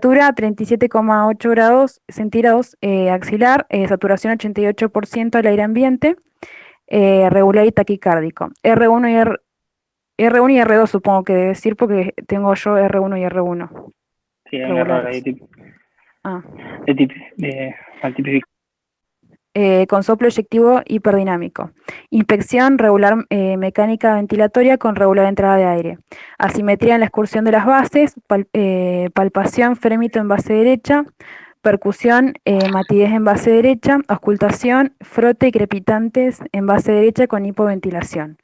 temperatura 37,8 grados centígrados axilar, saturación 88% del aire ambiente, regular y taquicárdico. R1 y R2 supongo que debe decir porque tengo yo R1 y R1. Sí, hay un error ahí al tipificar. Con soplo eyectivo hiperdinámico. Inspección regular mecánica ventilatoria con regular entrada de aire. Asimetría en la excursión de las bases, palpación frémito en base derecha, percusión, matidez en base derecha, auscultación, frote y crepitantes en base derecha con hipoventilación.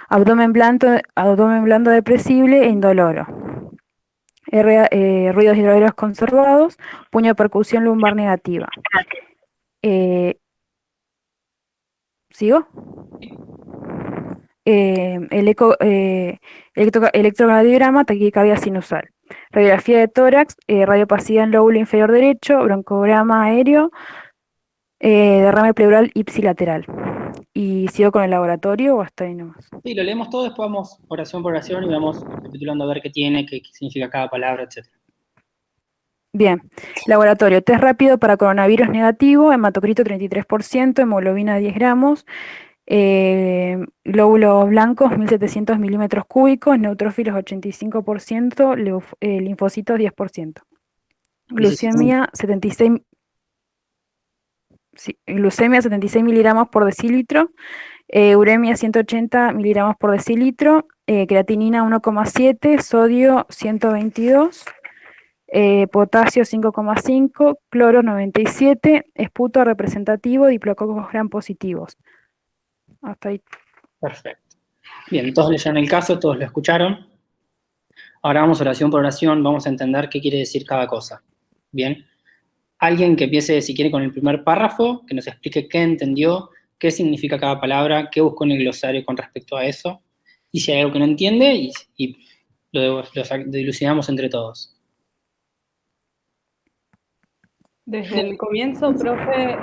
Abdomen blando depresible e indoloro. Ruidos hidroaéreos conservados, puño de percusión lumbar negativa. ¿Sigo? Electrocardiograma, taquicardia sinusal. Radiografía de tórax, radiopasía en lóbulo inferior derecho, broncograma aéreo, derrame pleural ipsilateral. ¿Y sigo con el laboratorio o hasta ahí nomás? Sí, lo leemos todo, después vamos oración por oración y vamos recapitulando a ver qué tiene, qué significa cada palabra, etc. Bien, laboratorio, test rápido para coronavirus negativo, hematocrito 33%, hemoglobina 10 gramos, glóbulos blancos 1700 milímetros cúbicos, neutrófilos 85%, linfocitos 10%. Glucemia 76, glucemia 76 miligramos por decilitro, uremia 180 miligramos por decilitro, creatinina 1,7, sodio 122, potasio 5,5, cloro 97, esputo representativo, diplococos gram positivos. Hasta ahí. Perfecto. Bien, todos leyeron el caso, todos lo escucharon. Ahora vamos oración por oración, vamos a entender qué quiere decir cada cosa. Bien. Alguien que empiece, si quiere, con el primer párrafo, que nos explique qué entendió, qué significa cada palabra, qué buscó en el glosario con respecto a eso, y si hay algo que no entiende, y lo dilucidamos entre todos. Desde el comienzo, profe,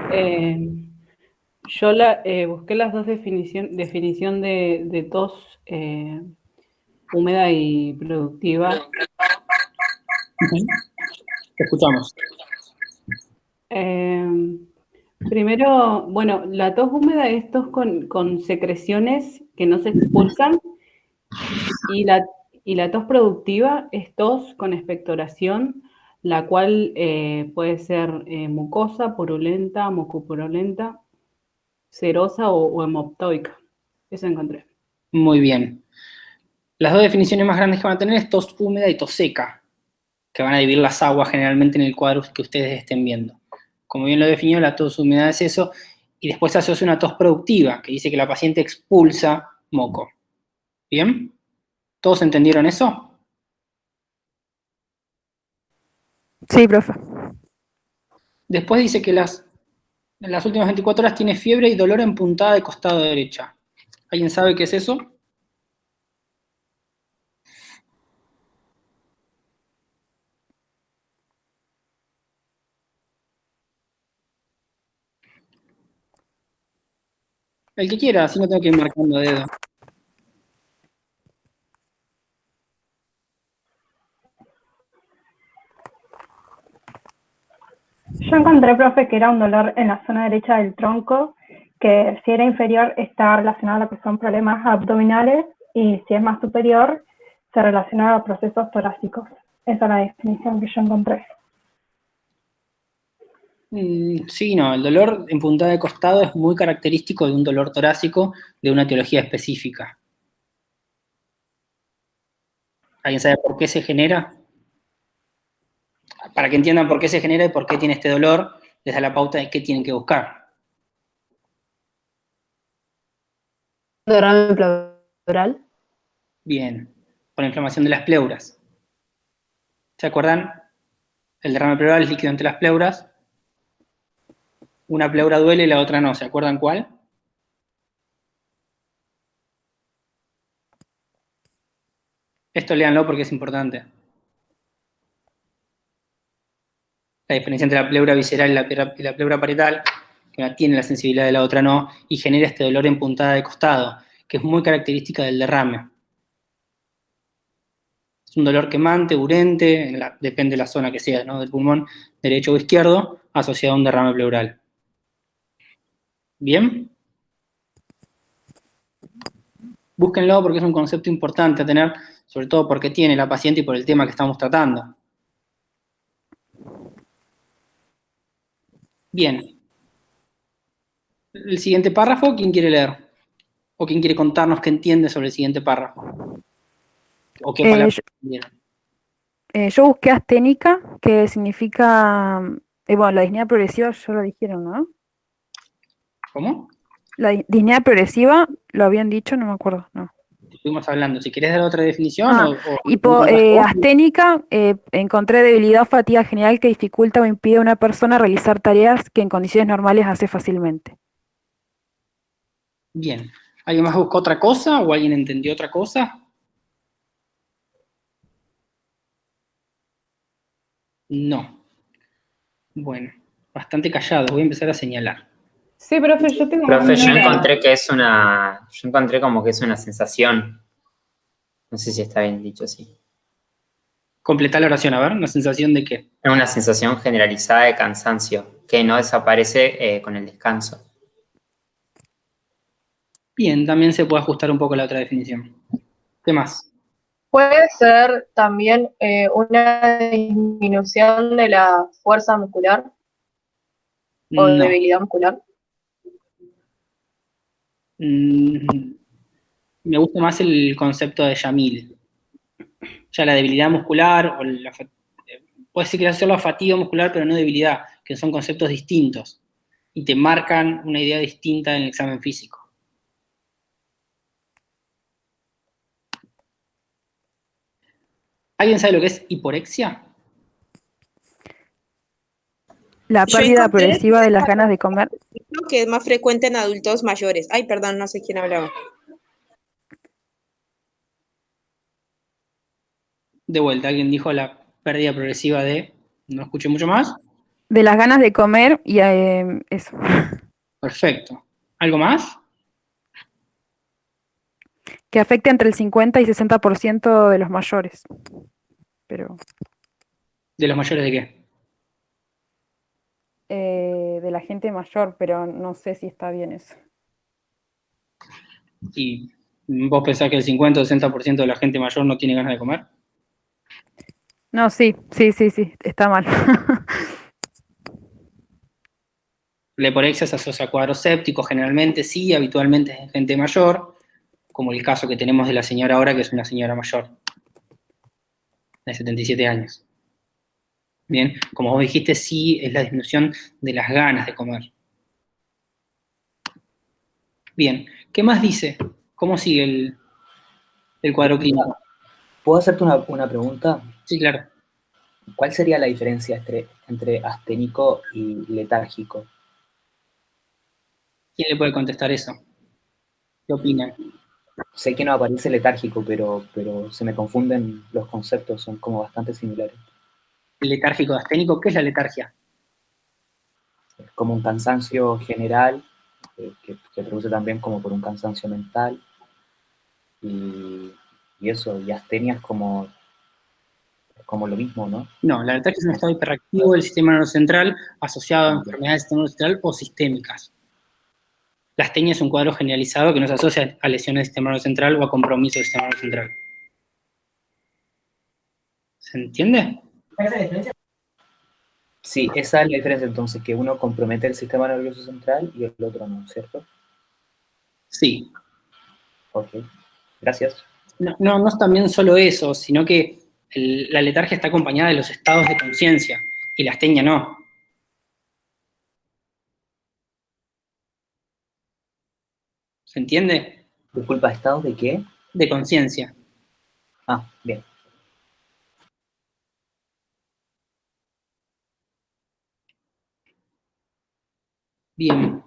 yo busqué las dos definición de tos húmeda y productiva. Te escuchamos. Primero, bueno, la tos húmeda es tos con secreciones que no se expulsan, y la tos productiva es tos con expectoración, la cual puede ser mucosa, purulenta, mucopurulenta, serosa o hemoptoica. Eso encontré. Muy bien. Las dos definiciones más grandes que van a tener es tos húmeda y tos seca, que van a dividir las aguas generalmente en el cuadro que ustedes estén viendo. Como bien lo definió, la tos húmeda es eso, y después se asocia una tos productiva, que dice que la paciente expulsa moco. ¿Bien? ¿Todos entendieron eso? Sí, profe. Después dice que en las últimas 24 horas tiene fiebre y dolor en puntada de costado derecha. ¿Alguien sabe qué es eso? El que quiera, así no tengo que ir marcando dedo. Yo encontré, profe, que era un dolor en la zona derecha del tronco, que si era inferior está relacionado a lo que son problemas abdominales y si es más superior se relaciona a procesos torácicos. Esa es la definición que yo encontré. Sí, no, el dolor en puntada de costado es muy característico de un dolor torácico de una etiología específica. ¿Alguien sabe por qué se genera? Para que entiendan por qué se genera y por qué tiene este dolor, les da la pauta de qué tienen que buscar. Derrame pleural. Bien, por la inflamación de las pleuras. ¿Se acuerdan? El derrame pleural es líquido entre las pleuras. Una pleura duele y la otra no. ¿Se acuerdan cuál? Esto léanlo porque es importante. La diferencia entre la pleura visceral y la pleura parietal, que una tiene la sensibilidad de la otra no, y genera este dolor en puntada de costado, que es muy característica del derrame. Es un dolor quemante, urente, depende de la zona que sea, ¿no? Del pulmón derecho o izquierdo, asociado a un derrame pleural. ¿Bien? Búsquenlo porque es un concepto importante a tener, sobre todo porque tiene la paciente y por el tema que estamos tratando. Bien. El siguiente párrafo, ¿quién quiere leer? ¿O quién quiere contarnos qué entiende sobre el siguiente párrafo? ¿O qué palabras entendieron? Yo busqué asténica, que significa, bueno, la disnea progresiva ya lo dijeron, ¿no? ¿Cómo? La disnea progresiva, lo habían dicho, no me acuerdo, no. Estuvimos hablando. Si querés dar otra definición asténica, encontré debilidad o fatiga general que dificulta o impide a una persona realizar tareas que en condiciones normales hace fácilmente. Bien. ¿Alguien más buscó otra cosa o alguien entendió otra cosa? No. Bueno, bastante callado. Voy a empezar a señalar. Sí, profe, yo tengo Profe, yo una- encontré como que es una sensación. No sé si está bien dicho así. Completá la oración, a ver, una sensación de qué. Es una sensación generalizada de cansancio que no desaparece con el descanso. Bien, también se puede ajustar un poco la otra definición. ¿Qué más? Puede ser también una disminución de la fuerza muscular o No. debilidad muscular. Me gusta más el concepto de Yamil. Ya la debilidad muscular, puede ser que sea la fatiga muscular, pero no debilidad, que son conceptos distintos y te marcan una idea distinta en el examen físico. ¿Alguien sabe lo que es hiporexia? La Yo pérdida encontré progresiva de las ganas de comer. que es más frecuente en adultos mayores. Ay, perdón, no sé quién hablaba. De vuelta, alguien dijo la pérdida progresiva de... No escuché mucho más. De las ganas de comer y eso. Perfecto. ¿Algo más? Que afecta entre el 50 y 60% de los mayores. Pero ¿De los mayores de qué? de la gente mayor, pero no sé si está bien eso. ¿Y vos pensás que el 50 o 60% de la gente mayor no tiene ganas de comer? No, sí, está mal. La hiporexia se asocia a cuadros sépticos, generalmente sí, habitualmente es en gente mayor, como el caso que tenemos de la señora ahora, que es una señora mayor, de 77 años. Bien, como vos dijiste, sí es la disminución de las ganas de comer. Bien, ¿qué más dice? ¿Cómo sigue el cuadro clínico? ¿Puedo hacerte una pregunta? Sí, claro. ¿Cuál sería la diferencia entre asténico y letárgico? ¿Quién le puede contestar eso? ¿Qué opinan? Sé que no aparece letárgico, pero se me confunden los conceptos, son como bastante similares. ¿El letárgico asténico? ¿Qué es la letargia? Es como un cansancio general, que se produce también como por un cansancio mental, y eso, y astenia es como lo mismo, ¿no? No, la letargia es un estado hiperactivo del sistema nerviocentral asociado a enfermedades del sistema nerviocentral o sistémicas. La astenia es un cuadro generalizado que no se asocia a lesiones del sistema nerviocentral o a compromiso del sistema nerviocentral. ¿Se entiende? Sí, esa es la diferencia entonces, que uno compromete el sistema nervioso central y el otro no, ¿cierto? Sí. Ok, gracias. No es también solo eso, sino que la letargia está acompañada de los estados de conciencia y la astenia no. ¿Se entiende? Disculpa, ¿estados de qué? De conciencia. Ah, bien. Bien.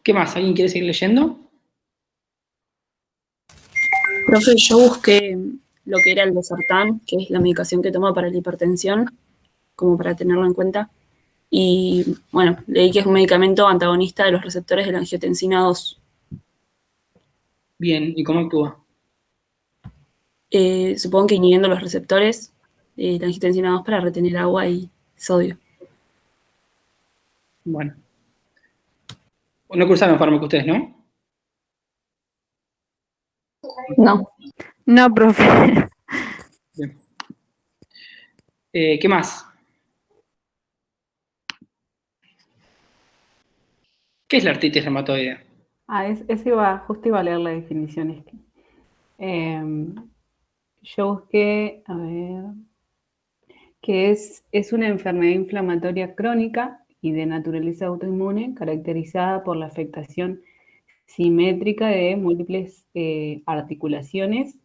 ¿Qué más? ¿Alguien quiere seguir leyendo? Profe, yo busqué lo que era el Losartán, que es la medicación que toma para la hipertensión, como para tenerlo en cuenta. Y bueno, leí que es un medicamento antagonista de los receptores de la angiotensina 2. Bien, ¿y cómo actúa? supongo que inhibiendo los receptores de angiotensina 2 para retener agua y sodio. Bueno. No cursaron fármaco ustedes, ¿no? No. No, profe. Bien. ¿Qué más? ¿Qué es la artritis reumatoide? Justo iba a leer la definición. Yo busqué, a ver, que es una enfermedad inflamatoria crónica y de naturaleza autoinmune caracterizada por la afectación simétrica de múltiples articulaciones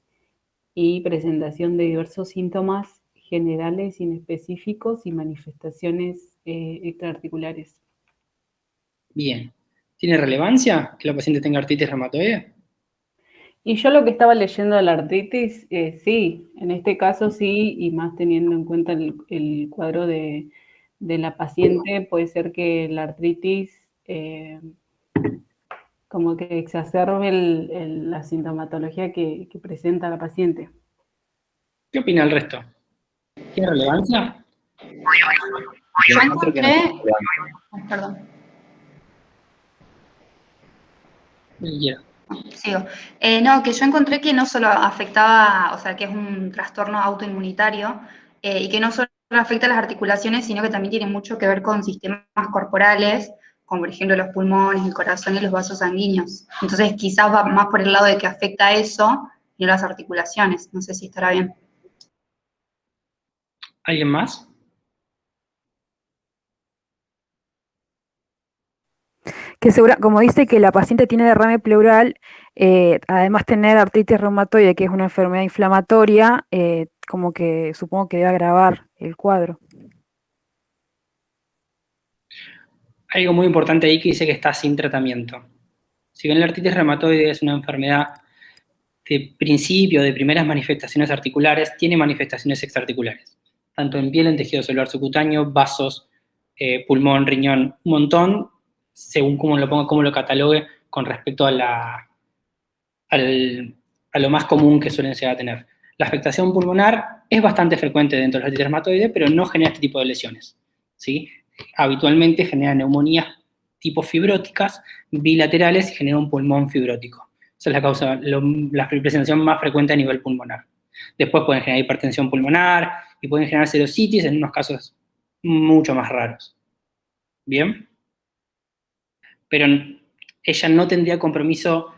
y presentación de diversos síntomas generales, inespecíficos y manifestaciones extraarticulares. Bien. ¿Tiene relevancia que la paciente tenga artritis reumatoide? Y yo lo que estaba leyendo de la artritis, sí, en este caso sí, y más teniendo en cuenta el cuadro de la paciente, puede ser que la artritis como que exacerbe la sintomatología que presenta la paciente. ¿Qué opina el resto? ¿Tiene relevancia? Yo encontré... Perdón. Sigo. No, que yo encontré que no solo afectaba, o sea, que es un trastorno autoinmunitario y que no solo afecta a las articulaciones, sino que también tiene mucho que ver con sistemas corporales, como por ejemplo los pulmones, el corazón y los vasos sanguíneos. Entonces quizás va más por el lado de que afecta a eso y no las articulaciones. No sé si estará bien. ¿Alguien más? Que como dice que la paciente tiene derrame pleural, además tener artritis reumatoide, que es una enfermedad inflamatoria, como que supongo que debe agravar el cuadro. Algo muy importante ahí que dice que está sin tratamiento. Si bien la artritis reumatoide es una enfermedad de principio, de primeras manifestaciones articulares, tiene manifestaciones extraarticulares, tanto en piel, en tejido celular subcutáneo, vasos, pulmón, riñón, un montón, según cómo lo ponga, cómo lo catalogue con respecto a lo más común que suelen llegar a tener. La afectación pulmonar es bastante frecuente dentro de la artritis reumatoide, pero no genera este tipo de lesiones, ¿sí? Habitualmente genera neumonías tipo fibróticas, bilaterales y genera un pulmón fibrótico. Esa es la causa, la presentación más frecuente a nivel pulmonar. Después pueden generar hipertensión pulmonar y pueden generar serositis en unos casos mucho más raros. ¿Bien? Pero ella no tendría compromiso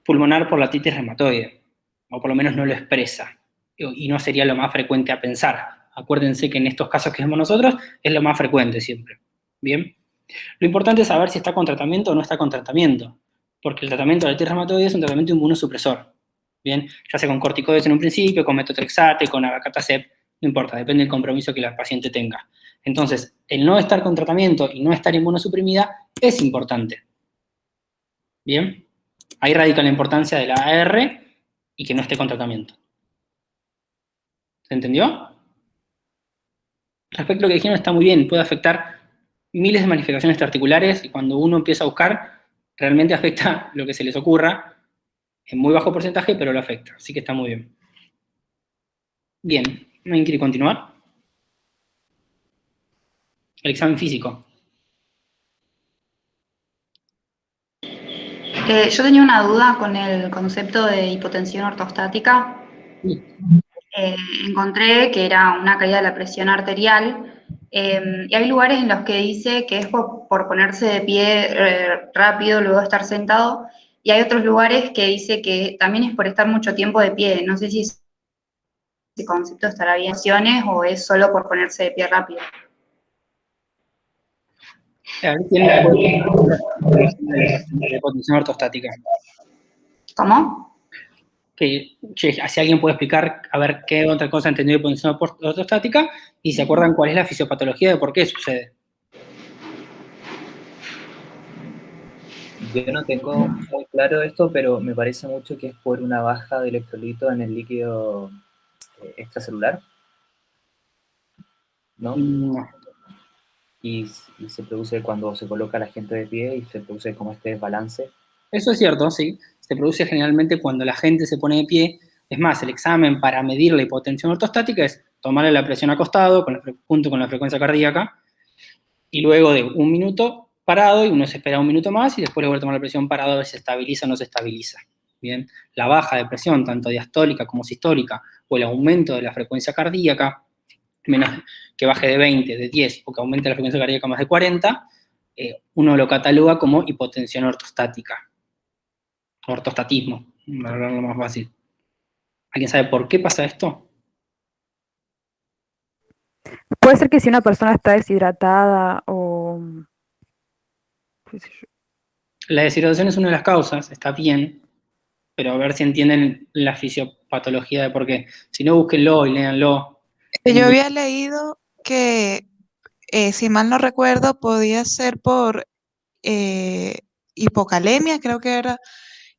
pulmonar por la artritis reumatoide, o por lo menos no lo expresa, y no sería lo más frecuente a pensar. Acuérdense que en estos casos que vemos nosotros es lo más frecuente siempre. ¿Bien? Lo importante es saber si está con tratamiento o no está con tratamiento, porque el tratamiento de la artritis reumatoide es un tratamiento inmunosupresor. Bien, ya sea con corticoides en un principio, con metotrexate, con abacatacept, no importa, depende del compromiso que la paciente tenga. Entonces, el no estar con tratamiento y no estar inmunosuprimida es importante. Bien, ahí radica la importancia de la AR y que no esté con tratamiento. ¿Se entendió? Respecto a lo que dijeron, está muy bien, puede afectar miles de manifestaciones extraarticulares y cuando uno empieza a buscar, realmente afecta lo que se les ocurra, en muy bajo porcentaje, pero lo afecta, así que está muy bien. Bien, ¿alguien quiere continuar? El examen físico. Yo tenía una duda con el concepto de hipotensión ortostática. Sí. Encontré que era una caída de la presión arterial y hay lugares en los que dice que es por ponerse de pie rápido luego de estar sentado y hay otros lugares que dice que también es por estar mucho tiempo de pie. No sé si ese concepto estará bien o es solo por ponerse de pie rápido. Ahí tienen la hipotensión ortostática. ¿Cómo? Que, si alguien puede explicar, a ver qué otra cosa entendió de hipotensión ortostática y se acuerdan cuál es la fisiopatología de por qué sucede. Yo no tengo muy claro esto, pero me parece mucho que es por una baja de electrolitos en el líquido extracelular, ¿no? No. Y se produce cuando se coloca la gente de pie y se produce como este desbalance. Eso es cierto, sí. Se produce generalmente cuando la gente se pone de pie Es más, el examen para medir la hipotensión ortostática es tomarle la presión acostado junto con la frecuencia cardíaca y luego de 1 minuto parado y uno se espera 1 minuto más y después le vuelve a tomar la presión parado a ver si se estabiliza o no se estabiliza. Bien, la baja de presión, tanto diastólica como sistólica, o el aumento de la frecuencia cardíaca, menos que baje de 20, de 10, o que aumente la frecuencia cardíaca más de 40, uno lo cataloga como hipotensión ortostática. Ortostatismo, para hablarlo más fácil. ¿Alguien sabe por qué pasa esto? Puede ser que si una persona está deshidratada o... qué sé yo. La deshidratación es una de las causas, está bien, pero a ver si entienden la fisiopatología de por qué. Si no, búsquenlo y léanlo. Yo había leído que, si mal no recuerdo, podía ser por hipocalemia, creo que era,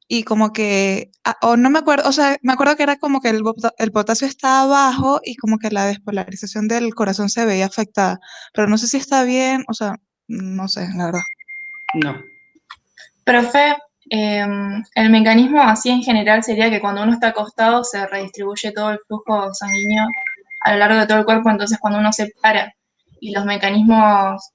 y como que, o no me acuerdo, o sea, me acuerdo que era como que el potasio estaba bajo y como que la despolarización del corazón se veía afectada, pero no sé si está bien, o sea, no sé, la verdad. No. Profe, el mecanismo así en general sería que cuando uno está acostado se redistribuye todo el flujo sanguíneo a lo largo de todo el cuerpo, entonces cuando uno se para y los mecanismos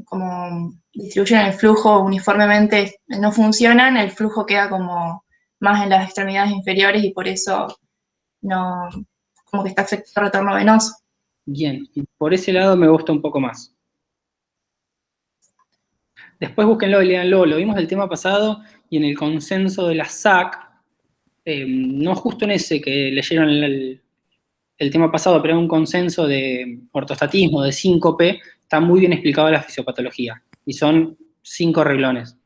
como distribuyen el flujo uniformemente no funcionan, el flujo queda como más en las extremidades inferiores y por eso no, como que está afectado el retorno venoso. Bien, y por ese lado me gusta un poco más. Después búsquenlo y léanlo, lo vimos el tema pasado y en el consenso de la SAC, no justo en ese que leyeron el tema pasado, pero en un consenso de ortostatismo, de síncope, está muy bien explicado la fisiopatología. Y son 5 reglones.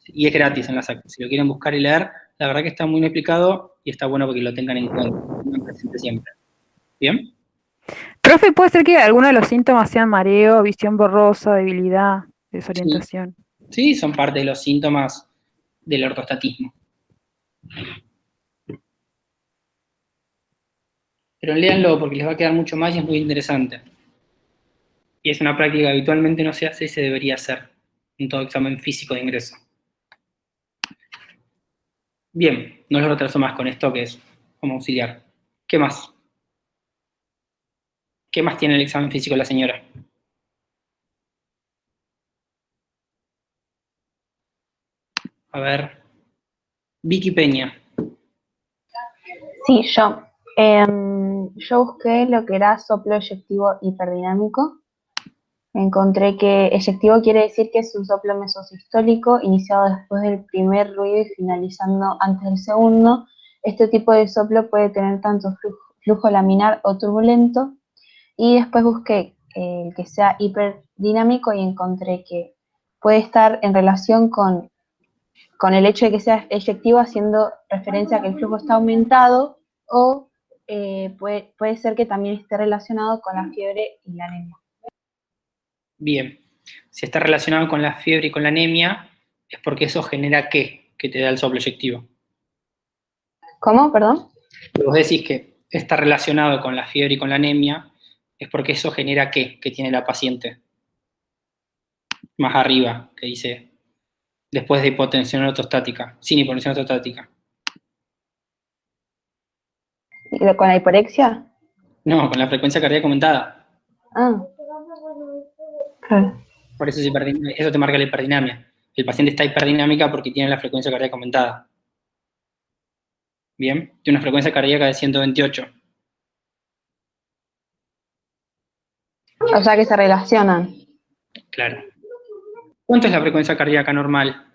Y es gratis en la SAC. Si lo quieren buscar y leer, la verdad que está muy bien explicado y está bueno porque lo tengan en cuenta, lo tengan presente siempre. ¿Bien? Profe, ¿puede ser que alguno de los síntomas sean mareo, visión borrosa, debilidad, desorientación? Sí, son parte de los síntomas del ortostatismo. Pero léanlo porque les va a quedar mucho más y es muy interesante. Y es una práctica que habitualmente no se hace y se debería hacer en todo examen físico de ingreso. Bien, no los retraso más con esto que es como auxiliar. ¿Qué más? ¿Qué más tiene el examen físico de la señora? A ver. Vicky Peña. Sí, yo. Yo busqué lo que era soplo eyectivo hiperdinámico. Encontré que eyectivo quiere decir que es un soplo mesosistólico iniciado después del primer ruido y finalizando antes del segundo. Este tipo de soplo puede tener tanto flujo laminar o turbulento. Y después busqué el que sea hiperdinámico y encontré que puede estar en relación con el hecho de que sea eyectivo, haciendo referencia a que el flujo está aumentado, o puede ser que también esté relacionado con la fiebre y la anemia. Bien. Si está relacionado con la fiebre y con la anemia, es porque eso genera ¿qué? Que te da el soplo eyectivo. ¿Cómo? Perdón. Vos decís que está relacionado con la fiebre y con la anemia, es porque eso genera ¿qué? Que tiene la paciente. Más arriba, que dice, después de hipotensión ortostática, sin hipotensión ortostática. ¿Con la hiporexia? No, con la frecuencia cardíaca aumentada. Ah. Claro. Por eso eso te marca la hiperdinamia. El paciente está hiperdinámica porque tiene la frecuencia cardíaca aumentada. Bien, tiene una frecuencia cardíaca de 128. O sea que se relacionan. Claro. ¿Cuánto es la frecuencia cardíaca normal?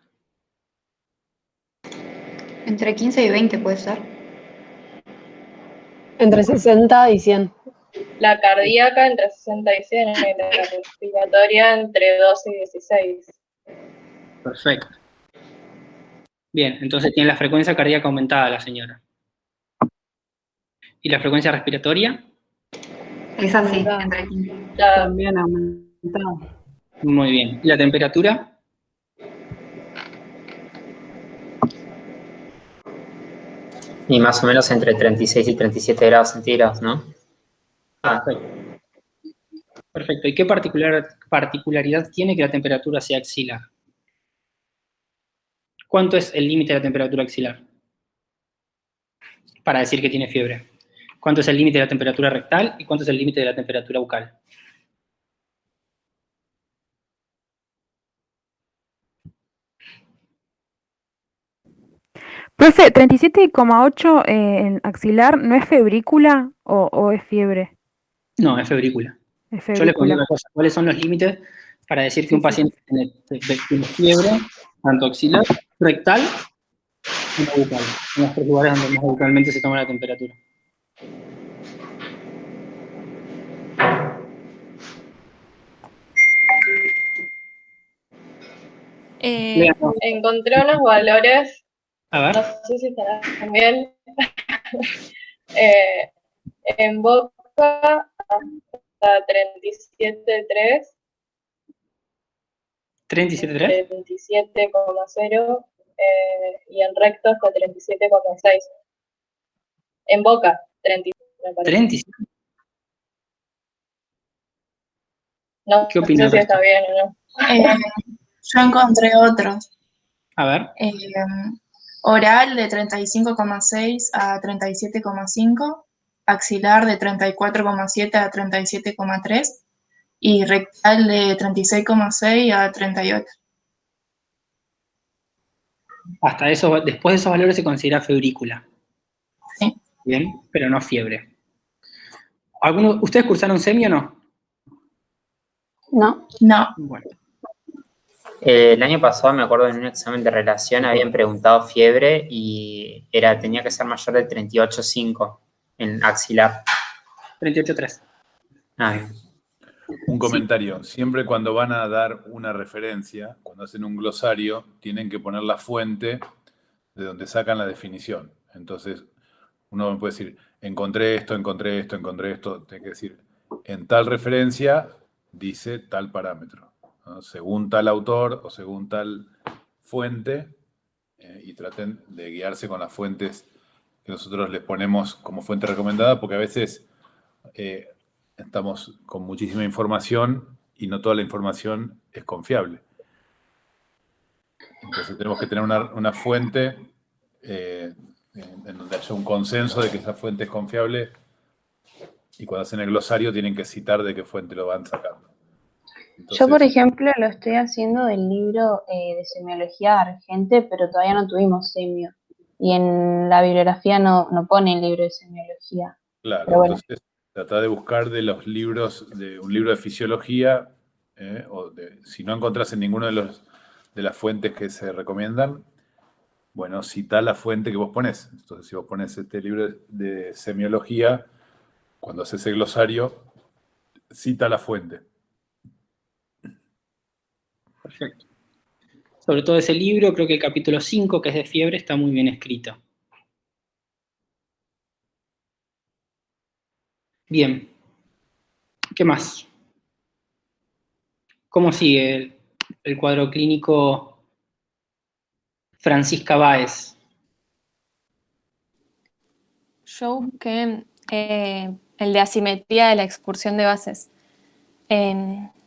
Entre 15 y 20 puede ser. Entre 60 y 100. La cardíaca entre 60 y 100 y la respiratoria entre 12 y 16. Perfecto. Bien, entonces tiene la frecuencia cardíaca aumentada la señora. ¿Y la frecuencia respiratoria? Es así, entre 15. También aumentada. Muy bien. ¿Y la temperatura? Y más o menos entre 36 y 37 grados centígrados, ¿no? Perfecto. Perfecto. ¿Y qué particularidad tiene que la temperatura sea axilar? ¿Cuánto es el límite de la temperatura axilar? para decir que tiene fiebre. ¿Cuánto es el límite de la temperatura rectal y cuánto es el límite de la temperatura bucal? Profe, 37,8 en axilar, ¿no es febrícula o es fiebre? No, es febrícula. Es Yo le pregunto febrícula. una cosa, ¿cuáles son los límites para decir que Sí, un sí. paciente tiene fiebre, tanto axilar, rectal como bucal? Son los tres lugares donde más habitualmente se toma la temperatura. Veamos. Encontré unos valores, A ver. no sé si estarán bien. En Boca hasta 37,3. 37,3. 37,0 y en recto hasta 37,6. En Boca, 37, me parece. 37. No ¿Qué opina sé si el está resto? bien o no. Yo encontré otros. A ver. Oral de 35,6 a 37,5, axilar de 34,7 a 37,3 y rectal de 36,6 a 38. Hasta eso, después de esos valores se considera febrícula. Sí. Bien, pero no fiebre. ¿Ustedes cursaron semi o no? No. No. Bueno. El año pasado me acuerdo en un examen de relación habían preguntado fiebre y tenía que ser mayor de 38,5 en axilar. 38,3. Ah, bien. Un comentario. Siempre cuando van a dar una referencia, cuando hacen un glosario, tienen que poner la fuente de donde sacan la definición. Entonces, uno puede decir, encontré esto, encontré esto, encontré esto. Tiene que decir, en tal referencia dice tal parámetro, ¿no? Según tal autor o según tal fuente, y traten de guiarse con las fuentes que nosotros les ponemos como fuente recomendada, porque a veces estamos con muchísima información y no toda la información es confiable. Entonces tenemos que tener una fuente en donde haya un consenso de que esa fuente es confiable, y cuando hacen el glosario tienen que citar de qué fuente lo van sacando. Entonces, Yo, por ejemplo, lo estoy haciendo del libro de semiología Argente, pero todavía no tuvimos semio. Y en la bibliografía no pone el libro de semiología. claro, Pero bueno. entonces trata de buscar de los libros, de un libro de fisiología, si no encontrás en ninguno de las fuentes que se recomiendan, bueno, cita la fuente que vos ponés. Entonces, si vos ponés este libro de semiología, cuando haces el glosario, cita la fuente. Perfecto. Sobre todo ese libro, creo que el capítulo 5, que es de fiebre, está muy bien escrito. Bien. ¿Qué más? ¿Cómo sigue el cuadro clínico Francisca Báez? Yo busqué el de asimetría de la excursión de bases.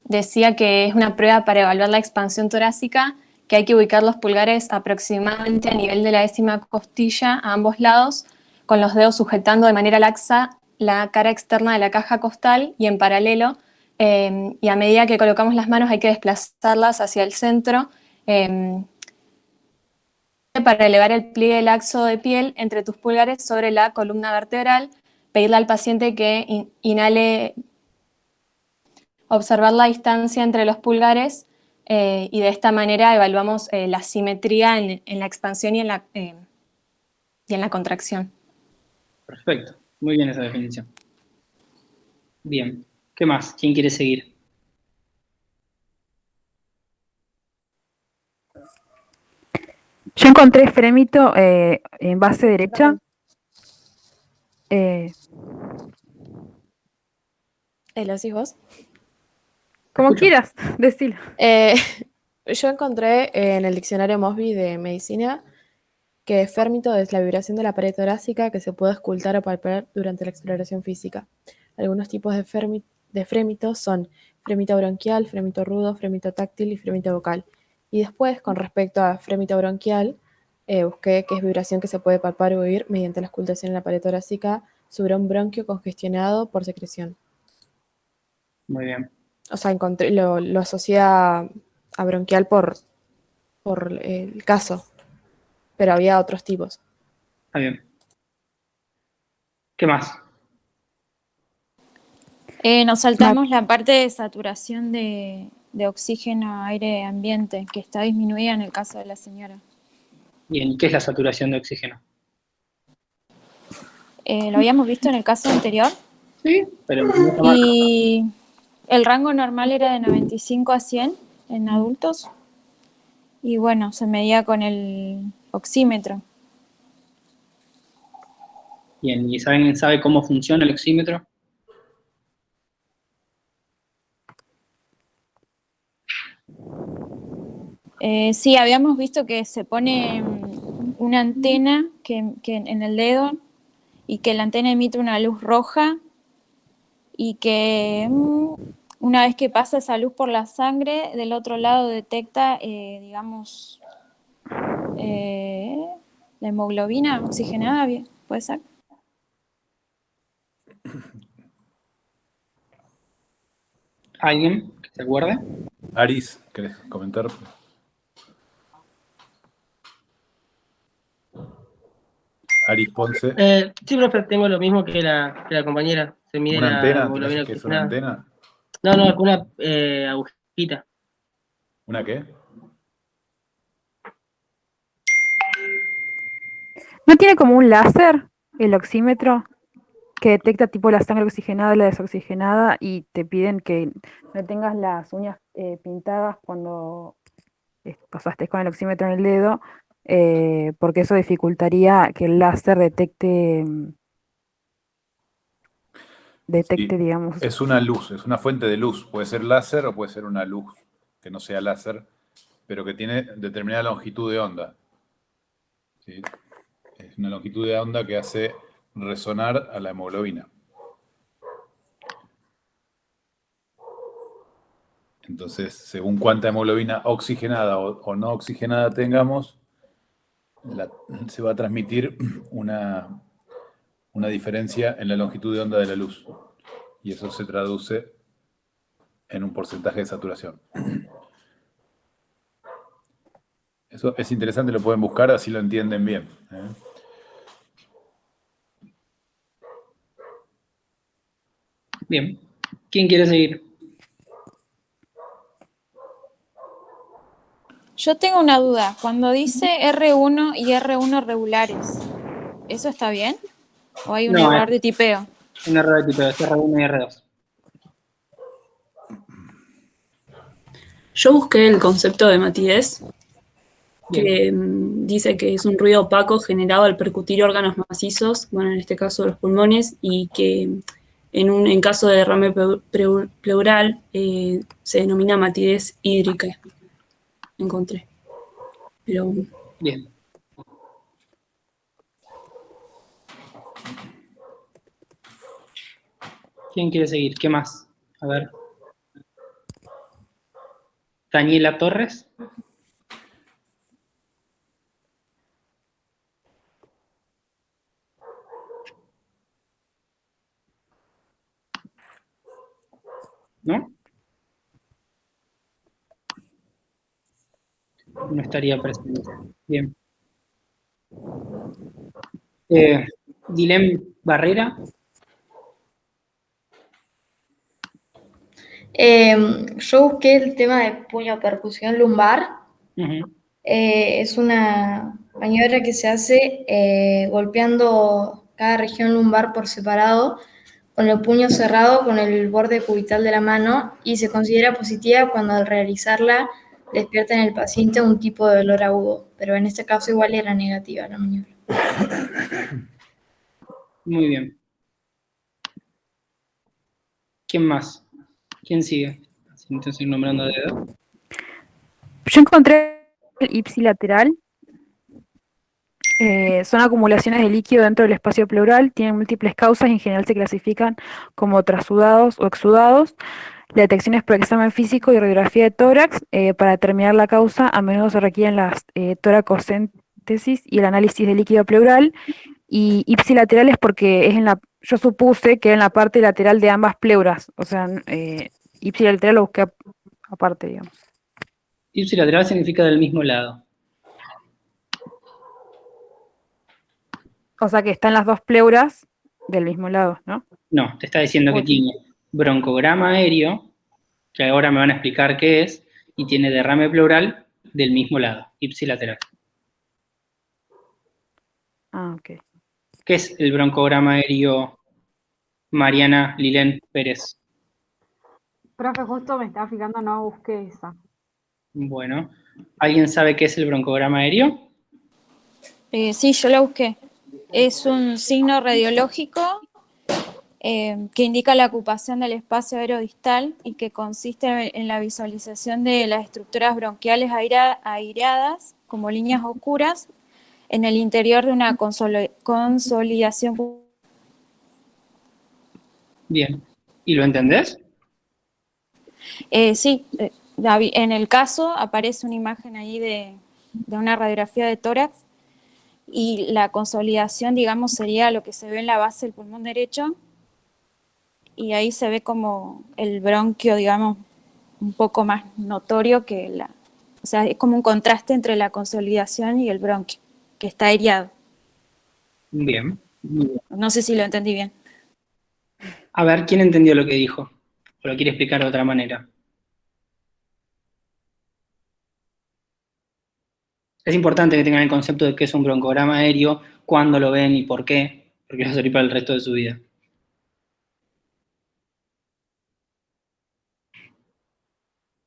Decía que es una prueba para evaluar la expansión torácica, que hay que ubicar los pulgares aproximadamente a nivel de la décima costilla a ambos lados, con los dedos sujetando de manera laxa la cara externa de la caja costal y en paralelo, y a medida que colocamos las manos hay que desplazarlas hacia el centro para elevar el pliegue laxo de piel entre tus pulgares sobre la columna vertebral, pedirle al paciente que inhale, observar la distancia entre los pulgares y de esta manera evaluamos la simetría en la expansión y en la contracción. Perfecto, muy bien esa definición. Bien, ¿qué más? ¿Quién quiere seguir? Yo encontré frémito en base derecha. ¿Lo decís vos? Como quieras, decilo. Yo encontré en el diccionario Mosby de medicina que férmito es la vibración de la pared torácica que se puede escultar o palpar durante la exploración física. Algunos tipos de frémito son frémito bronquial, frémito rudo, frémito táctil y frémito vocal. Y después, con respecto a frémito bronquial, Busqué que es vibración que se puede palpar o oír mediante la auscultación en la pared torácica sobre un bronquio congestionado por secreción. Muy bien. O sea, lo asocié a bronquial por el caso, pero había otros tipos. Está bien. ¿Qué más? Nos saltamos la parte de saturación de oxígeno, aire, ambiente, que está disminuida en el caso de la señora. Bien, ¿y qué es la saturación de oxígeno? Lo habíamos visto en el caso anterior. Sí, pero y el rango normal era de 95 a 100 en adultos. Y bueno, se medía con el oxímetro. Bien, ¿y sabe cómo funciona el oxímetro? Sí, habíamos visto que se pone una antena que en el dedo y que la antena emite una luz roja y que una vez que pasa esa luz por la sangre, del otro lado detecta, digamos, la hemoglobina oxigenada, ¿puede ser? ¿Alguien que se acuerde? Aris, ¿querés comentar? Aris Ponce. Sí, profe, tengo lo mismo que la compañera. Se mide ¿Una la antena? hemoglobina ¿Tenés que es una oxigenada. antena? No, es una agujita. ¿Una qué? ¿No tiene como un láser el oxímetro que detecta tipo la sangre oxigenada y la desoxigenada y te piden que no tengas las uñas pintadas cuando estés con el oxímetro en el dedo, porque eso dificultaría que el láser detecte, Sí, digamos. es una luz, es una fuente de luz. Puede ser láser o puede ser una luz que no sea láser, pero que tiene determinada longitud de onda. ¿Sí? Es una longitud de onda que hace resonar a la hemoglobina. Entonces, según cuánta hemoglobina oxigenada o no oxigenada tengamos, se va a transmitir una diferencia en la longitud de onda de la luz. Y eso se traduce en un porcentaje de saturación. Eso es interesante, lo pueden buscar, así lo entienden bien. Bien. ¿Quién quiere seguir? Yo tengo una duda. Cuando dice R1 y R1 regulares, ¿eso está bien? ¿O hay un No, error de tipeo? Un error de tipeo, es R1 y R2. Yo busqué el concepto de matidez, que dice que es un ruido opaco generado al percutir órganos macizos, bueno, en este caso los pulmones, y que en caso de derrame pleural se denomina matidez hídrica. Encontré. Pero bien. ¿Quién quiere seguir? ¿Qué más? A ver. Daniela Torres. ¿No? No estaría presente. Bien. Guilhem Barrera. Yo busqué el tema de puño percusión lumbar. Es una maniobra que se hace golpeando cada región lumbar por separado, con el puño cerrado con el borde cubital de la mano, y se considera positiva cuando al realizarla despierta en el paciente un tipo de dolor agudo, pero en este caso igual era negativa la maniobra. Muy bien. ¿Quién más? ¿Quién sigue? Estoy nombrando dedo. Yo encontré el ipsilateral. Son acumulaciones de líquido dentro del espacio pleural, tienen múltiples causas y en general se clasifican como trasudados o exudados. La detección es por examen físico y radiografía de tórax. Para determinar la causa, a menudo se requieren las tesis y el análisis del líquido pleural, y ipsilaterales porque yo supuse que era en la parte lateral de ambas pleuras, o sea, ipsilateral lo busqué aparte, digamos. Ipsilateral significa del mismo lado. O sea que están las dos pleuras del mismo lado, ¿no? No, te está diciendo que tiene broncograma aéreo, que ahora me van a explicar qué es, y tiene derrame pleural del mismo lado, ipsilateral. Ah, ok. ¿Qué es el broncograma aéreo, Mariana Lilén Pérez? Profe, justo me estaba fijando, no busqué esa. Bueno, ¿alguien sabe qué es el broncograma aéreo? Sí, yo la busqué. Es un signo radiológico que indica la ocupación del espacio aerodistal y que consiste en la visualización de las estructuras bronquiales aireadas como líneas oscuras en el interior de una consolidación. Bien. ¿Y lo entendés? Sí, en el caso aparece una imagen ahí de una radiografía de tórax y la consolidación, digamos, sería lo que se ve en la base del pulmón derecho y ahí se ve como el bronquio, digamos, un poco más notorio que o sea, es como un contraste entre la consolidación y el bronquio, que está aireado. Bien. No sé si lo entendí bien. A ver, ¿quién entendió lo que dijo? ¿O lo quiere explicar de otra manera? Es importante que tengan el concepto de qué es un broncograma aéreo, cuándo lo ven y por qué, porque va a servir para el resto de su vida.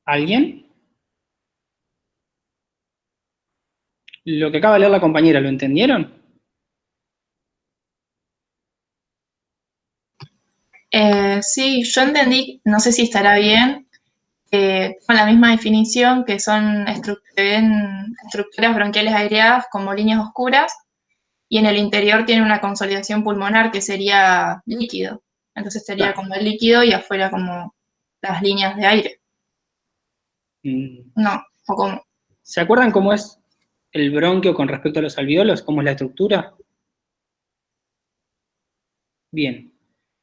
¿Alguien? Lo que acaba de leer la compañera, ¿lo entendieron? Sí, yo entendí, no sé si estará bien, con la misma definición que se ven estructuras bronquiales aireadas como líneas oscuras y en el interior tiene una consolidación pulmonar que sería líquido. Entonces sería como el líquido y afuera como las líneas de aire. No, ¿o cómo? ¿Se acuerdan cómo es el bronquio con respecto a los alveolos? ¿Cómo es la estructura? Bien.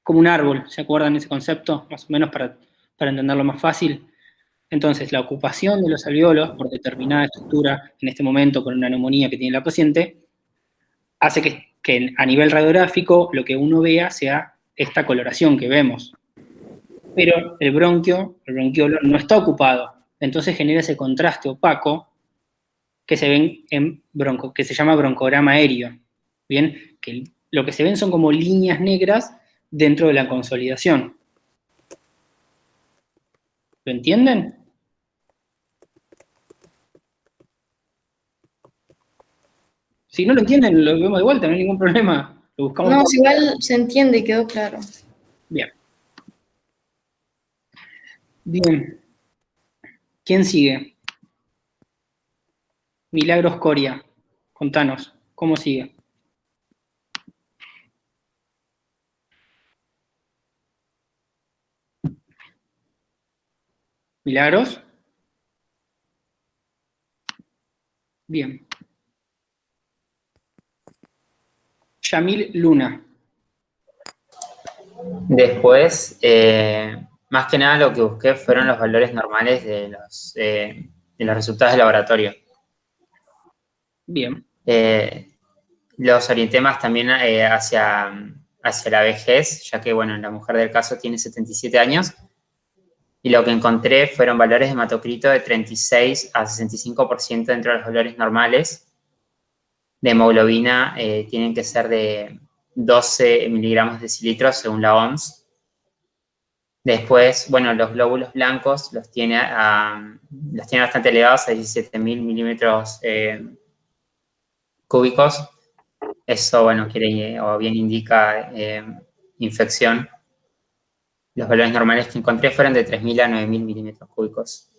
Como un árbol, ¿se acuerdan ese concepto? Más o menos para entenderlo más fácil. Entonces, la ocupación de los alveolos por determinada estructura, en este momento con una neumonía que tiene la paciente, hace que a nivel radiográfico lo que uno vea sea esta coloración que vemos. Pero el bronquiolo, no está ocupado. Entonces genera ese contraste opaco que se ven que se llama broncograma aéreo. Bien, que lo que se ven son como líneas negras dentro de la consolidación. ¿Lo entienden? Si no lo entienden, lo vemos de vuelta, no hay ningún problema. Lo buscamos. No, si igual se entiende, quedó claro. Bien. Bien. ¿Quién sigue? Milagros Coria. Contanos, ¿cómo sigue? ¿Milagros? Bien. Yamil Luna. Después, más que nada lo que busqué fueron los valores normales de los resultados de laboratorio. Bien. Los orienté más también hacia la vejez, ya que, bueno, la mujer del caso tiene 77 años. Y lo que encontré fueron valores de hematocrito de 36 a 65% dentro de los valores normales. De hemoglobina tienen que ser de 12 miligramos de decilitros según la OMS. Después, bueno, los glóbulos blancos los tiene bastante elevados a 17.000 milímetros cúbicos. Eso, bueno, o bien indica infección. Los valores normales que encontré fueron de 3.000 a 9.000 milímetros cúbicos.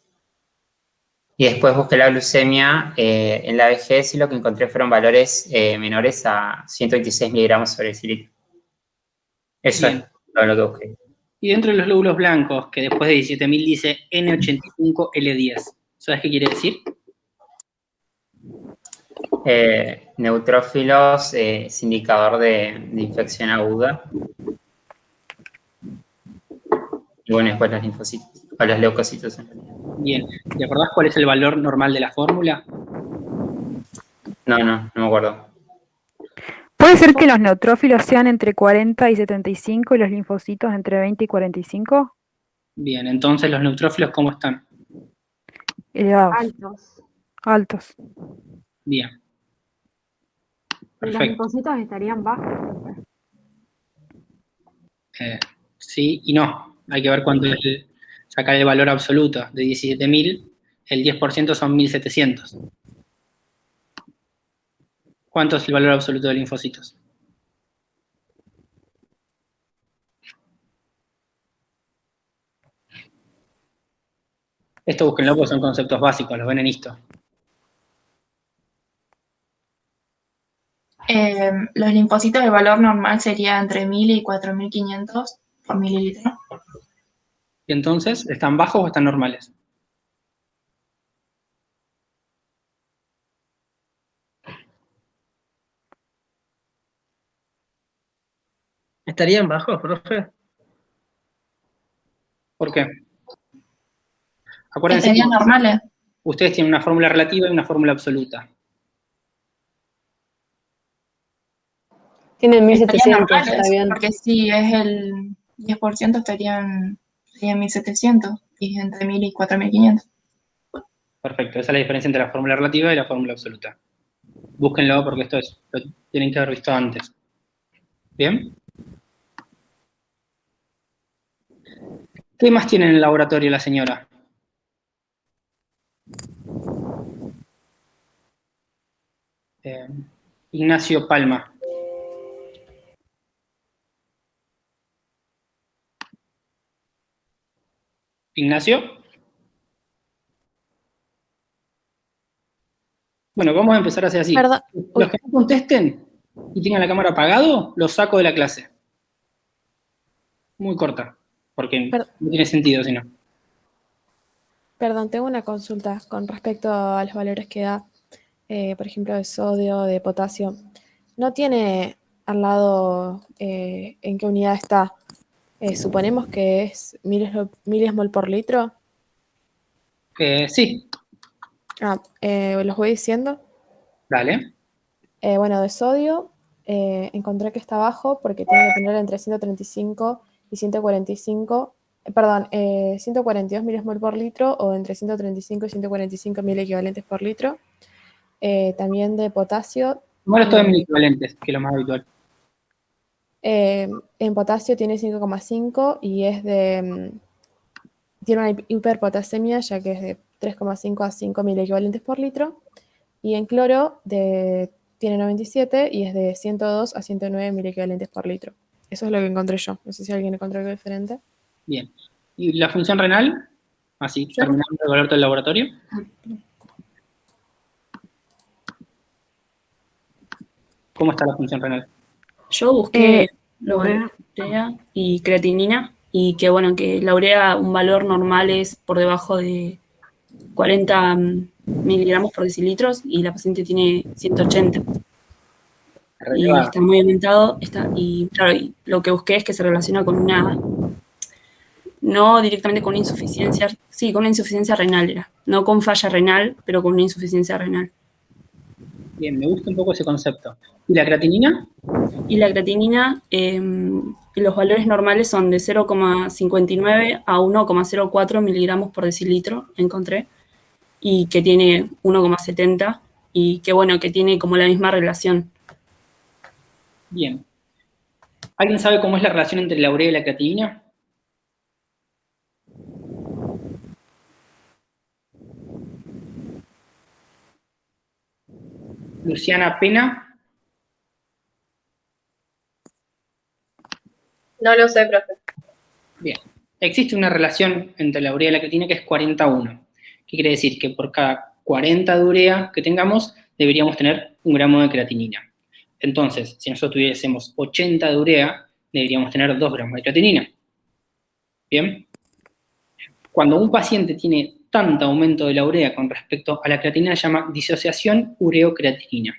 Y después busqué la glucemia en la vejez y lo que encontré fueron valores menores a 126 miligramos sobre decilitro. Eso es todo lo que busqué. Y dentro de los glóbulos blancos, que después de 17.000 dice N85L10, ¿sabes qué quiere decir? Neutrófilos es indicador de infección aguda. Y bueno, después los linfocitos, o los leucocitos en realidad. Bien. ¿Te acordás cuál es el valor normal de la fórmula? No me acuerdo. ¿Puede ser que los neutrófilos sean entre 40 y 75 y los linfocitos entre 20 y 45? Bien, entonces los neutrófilos, ¿cómo están? Elevados. Altos. Altos. Bien. Y los Perfecto. linfocitos estarían bajos. Sí y no. Hay que ver cuánto es sacar el valor absoluto. De 17.000, el 10% son 1.700. ¿Cuánto es el valor absoluto de linfocitos? Esto búsquenlo porque son conceptos básicos, los ven en esto. Los linfocitos, el valor normal sería entre 1000 y 4500 por mililitro. ¿Y entonces están bajos o están normales? ¿Estarían bajos, profe? ¿Por qué? Acuérdense, Estarían normales. ustedes tienen una fórmula relativa y una fórmula absoluta. Tienen Estarían 1700, está normales, bien. porque si es el 10% serían 1700 y entre 1000 y 4500. Perfecto, esa es la diferencia entre la fórmula relativa y la fórmula absoluta. Búsquenlo porque esto lo tienen que haber visto antes. ¿Bien? ¿Qué más tiene en el laboratorio la señora? Ignacio Palma. ¿Ignacio? Bueno, vamos a empezar a hacer así. Perdón. Los que no contesten y tengan la cámara apagado, los saco de la clase. Muy corta, porque no tiene sentido si no. Perdón, tengo una consulta con respecto a los valores que da, por ejemplo, de sodio, de potasio. ¿No tiene al lado en qué unidad está? Suponemos que es milismol por litro. Sí. ¿Los voy diciendo? Dale. Bueno, de sodio encontré que está bajo porque tiene que tener entre 135 y 145, 142 milismol por litro o entre 135 y 145 mil equivalentes por litro. También de potasio. Igual esto de mil equivalentes, que es lo más habitual. En potasio tiene 5,5 y es tiene una hiperpotasemia ya que es de 3,5 a 5 mil equivalentes por litro. Y en cloro tiene 97 y es de 102 a 109 mil equivalentes por litro. Eso es lo que encontré yo. No sé si alguien encontró algo diferente. Bien. ¿Y la función renal? Así, terminando de valor del laboratorio. ¿Cómo está la función renal? Yo busqué los valores de urea y creatinina y que bueno, que la urea un valor normal es por debajo de 40 miligramos por decilitros y la paciente tiene 180. Y está muy aumentado. Y claro, y lo que busqué es que se relaciona con no directamente con una insuficiencia, sí, con una insuficiencia renal era. No con falla renal, pero con una insuficiencia renal. Bien, me gusta un poco ese concepto. ¿Y la creatinina? Y la creatinina, los valores normales son de 0,59 a 1,04 miligramos por decilitro, encontré, y que tiene 1,70 y que bueno, que tiene como la misma relación. Bien. ¿Alguien sabe cómo es la relación entre la urea y la creatinina? Luciana Pena. No lo sé, profe. Bien. Existe una relación entre la urea y la creatinina que es 40-1. ¿Qué quiere decir? Que por cada 40 de urea que tengamos, deberíamos tener 1 gramo de creatinina. Entonces, si nosotros tuviésemos 80 de urea, deberíamos tener 2 gramos de creatinina. ¿Bien? Cuando un paciente tiene constante aumento de la urea con respecto a la creatinina se llama disociación ureocreatinina.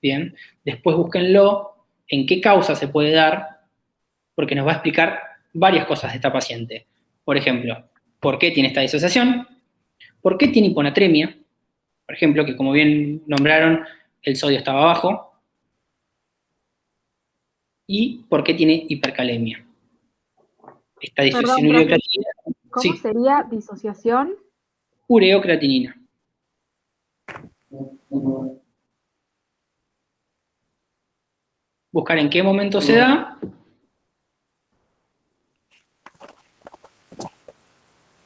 Bien, después búsquenlo en qué causa se puede dar, porque nos va a explicar varias cosas de esta paciente. Por ejemplo, ¿por qué tiene esta disociación? ¿Por qué tiene hiponatremia? Por ejemplo, que como bien nombraron, el sodio estaba bajo. ¿Y por qué tiene hipercalemia? Esta disociación Perdón, profe, ureocreatinina. ¿cómo Sí, sería disociación? ureocreatinina. Buscar en qué momento se da.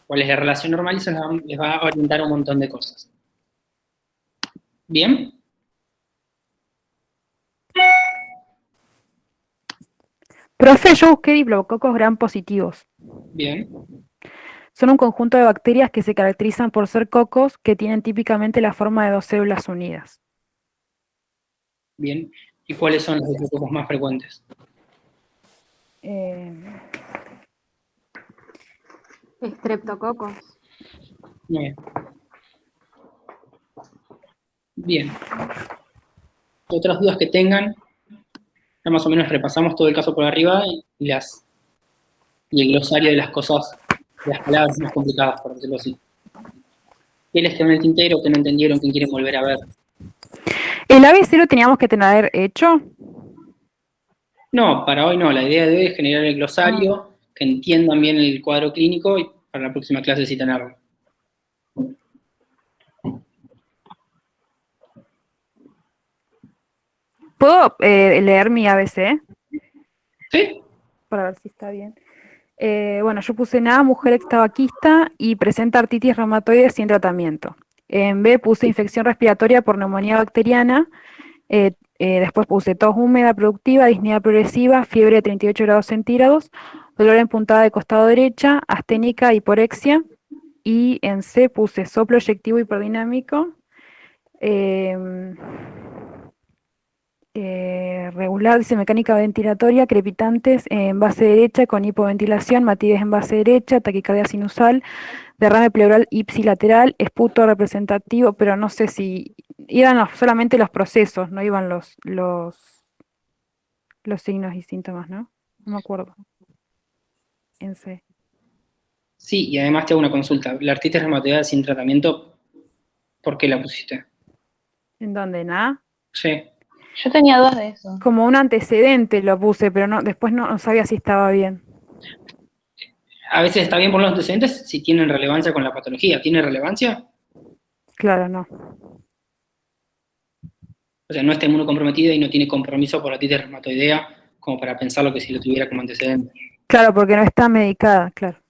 Cuál es la relación normal y eso les va a orientar un montón de cosas. ¿Bien? Profe, yo busqué diplococos gram positivos. Bien. Son un conjunto de bacterias que se caracterizan por ser cocos que tienen típicamente la forma de 2 células unidas. Bien. ¿Y cuáles son los diplococos más frecuentes? Estreptococos. Muy bien. Bien. Otras dudas que tengan, ya más o menos repasamos todo el caso por arriba y el glosario de las cosas, de las palabras más complicadas, por decirlo así. ¿Qué les quedó en el tintero, que no entendieron, que quieren volver a ver? ¿El ABC lo teníamos que tener hecho? No, para hoy no. La idea de hoy es generar el glosario, que entiendan bien el cuadro clínico y para la próxima clase sí tenerlo. ¿Puedo leer mi ABC? Sí. Para ver si está bien. Bueno, yo puse en A, mujer tabaquista y presenta artritis reumatoide sin tratamiento. En B puse infección respiratoria por neumonía bacteriana. Después puse tos húmeda productiva, disnea progresiva, fiebre de 38 grados centígrados, dolor en puntada de costado derecha, asténica, hiporexia. Y en C puse soplo eyectivo hipodinámico. Regular, dice mecánica ventilatoria, crepitantes en base derecha con hipoventilación, matidez en base derecha, taquicardia sinusal, derrame pleural ipsilateral, esputo representativo, pero no sé si iban solamente los procesos, no iban los signos y síntomas, ¿no? No me acuerdo. En C. Sí, y además te hago una consulta. La artritis reumatoidea sin tratamiento, ¿por qué la pusiste? ¿En dónde? ¿En A? Sí. Yo tenía dudas de eso. Como un antecedente lo puse, pero no, después no sabía si estaba bien. A veces está bien por los antecedentes si tienen relevancia con la patología. ¿Tiene relevancia? Claro, no. O sea, no está inmunocomprometida y no tiene compromiso por la artritis reumatoidea como para pensarlo que si lo tuviera como antecedente. Claro, porque no está medicada, claro.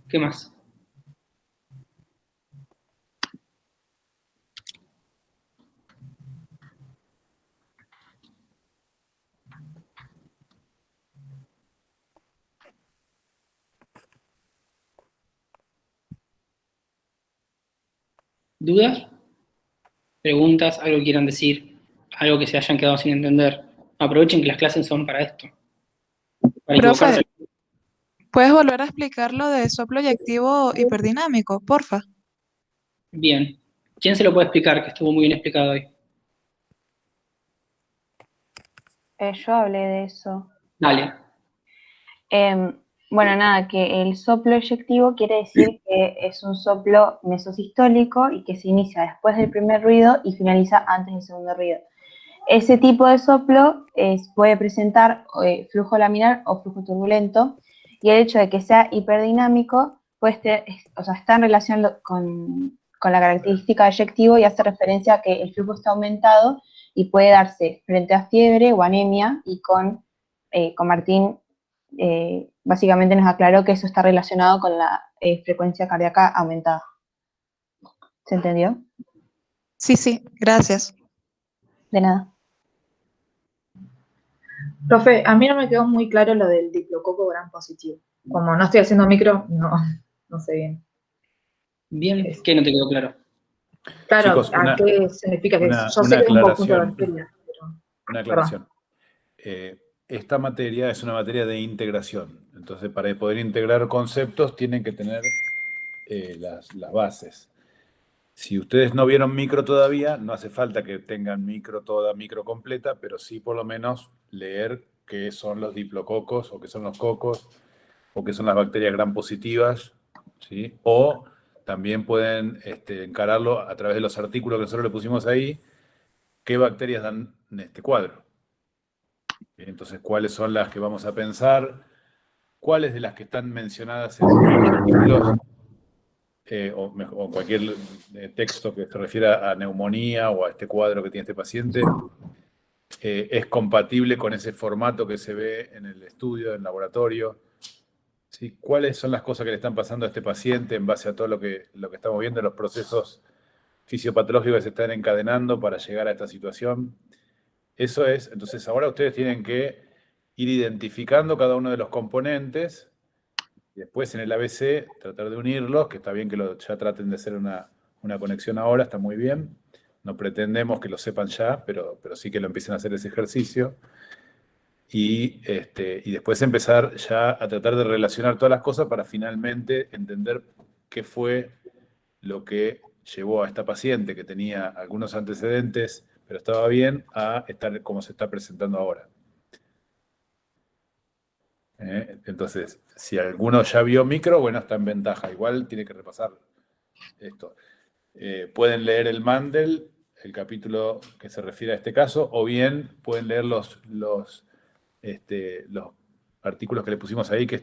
¿Qué más? ¿Dudas? ¿Preguntas? ¿Algo que quieran decir? ¿Algo que se hayan quedado sin entender? Aprovechen que las clases son para esto. Para equivocarse. Profe, ¿puedes volver a explicar lo de soplo eyectivo hiperdinámico, porfa? Bien. ¿Quién se lo puede explicar? Que estuvo muy bien explicado hoy. Yo hablé de eso. Dale. Bueno, nada, que el soplo eyectivo quiere decir que es un soplo mesosistólico y que se inicia después del primer ruido y finaliza antes del segundo ruido. Ese tipo de soplo puede presentar flujo laminar o flujo turbulento, y el hecho de que sea hiperdinámico está en relación con la característica de eyectivo y hace referencia a que el flujo está aumentado y puede darse frente a fiebre o anemia, y con Martín básicamente nos aclaró que eso está relacionado con la frecuencia cardíaca aumentada. ¿Se entendió? Sí, gracias. De nada. Profe, a mí no me quedó muy claro lo del diplococo gram positivo. Como no estoy haciendo micro, no sé bien. Bien, ¿qué no te quedó claro? Claro, Chicos, ¿a qué significa que una yo sé que es un conjunto de aclaración. bacterias? Pero, Una perdón. aclaración. Esta materia es una materia de integración. Entonces, para poder integrar conceptos, tienen que tener las bases. Si ustedes no vieron micro todavía, no hace falta que tengan micro toda, micro completa, pero sí por lo menos leer qué son los diplococos, o qué son los cocos, o qué son las bacterias gram positivas, ¿sí? O también pueden encararlo a través de los artículos que nosotros le pusimos ahí, qué bacterias dan en este cuadro. Entonces, ¿cuáles son las que vamos a pensar? ¿Cuáles de las que están mencionadas en los artículos o cualquier texto que se refiera a neumonía o a este cuadro que tiene este paciente es compatible con ese formato que se ve en el estudio, en el laboratorio? ¿Sí? ¿Cuáles son las cosas que le están pasando a este paciente en base a todo lo que estamos viendo, los procesos fisiopatológicos que se están encadenando para llegar a esta situación? Eso es, entonces ahora ustedes tienen que ir identificando cada uno de los componentes y después en el ABC tratar de unirlos, que está bien que ya traten de hacer una conexión ahora, está muy bien. No pretendemos que lo sepan ya, pero sí que lo empiecen a hacer ese ejercicio. Y después empezar ya a tratar de relacionar todas las cosas para finalmente entender qué fue lo que llevó a esta paciente que tenía algunos antecedentes, pero estaba bien, a estar como se está presentando ahora. Entonces, si alguno ya vio micro, bueno, está en ventaja. Igual tiene que repasar esto. Pueden leer el Mandel, el capítulo que se refiere a este caso, o bien pueden leer los artículos que le pusimos ahí que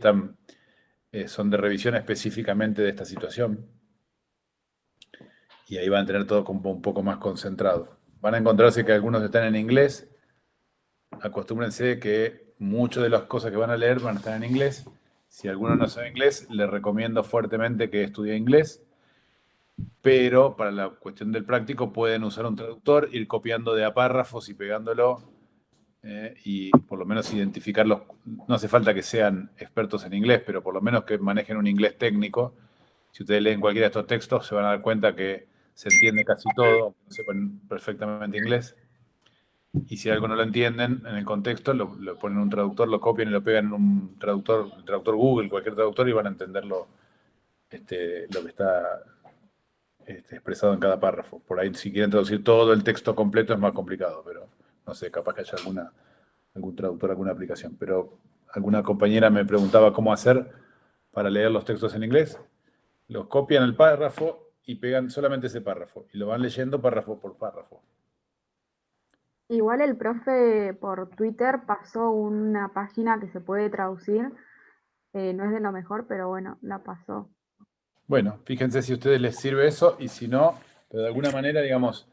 son de revisión específicamente de esta situación. Y ahí van a tener todo como un poco más concentrado. Van a encontrarse que algunos están en inglés. Acostúmbrense que muchas de las cosas que van a leer van a estar en inglés. Si alguno no sabe inglés, les recomiendo fuertemente que estudie inglés. Pero para la cuestión del práctico pueden usar un traductor, ir copiando de a párrafos y pegándolo y por lo menos identificarlos. No hace falta que sean expertos en inglés, pero por lo menos que manejen un inglés técnico. Si ustedes leen cualquiera de estos textos, se van a dar cuenta que se entiende casi todo, aunque no sepan perfectamente inglés. Y si algo no lo entienden en el contexto, lo ponen en un traductor, lo copian y lo pegan en un traductor Google, cualquier traductor, y van a entender lo que está expresado en cada párrafo. Por ahí, si quieren traducir todo el texto completo, es más complicado, pero no sé, capaz que haya algún traductor, alguna aplicación. Pero alguna compañera me preguntaba cómo hacer para leer los textos en inglés. Los copian el párrafo y pegan solamente ese párrafo, y lo van leyendo párrafo por párrafo. Igual el profe por Twitter pasó una página que se puede traducir. No es de lo mejor, pero bueno, la pasó. Bueno, fíjense si a ustedes les sirve eso, y si no, pero de alguna manera, digamos,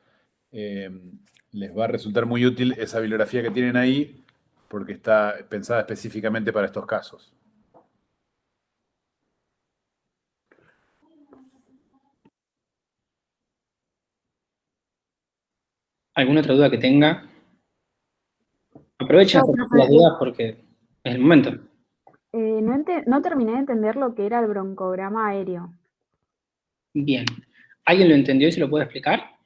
les va a resultar muy útil esa bibliografía que tienen ahí, porque está pensada específicamente para estos casos. ¿Alguna otra duda que tenga? Aprovechen No, las profe, dudas porque es el momento. no terminé de entender lo que era el broncograma aéreo. Bien. ¿Alguien lo entendió y se lo puede explicar?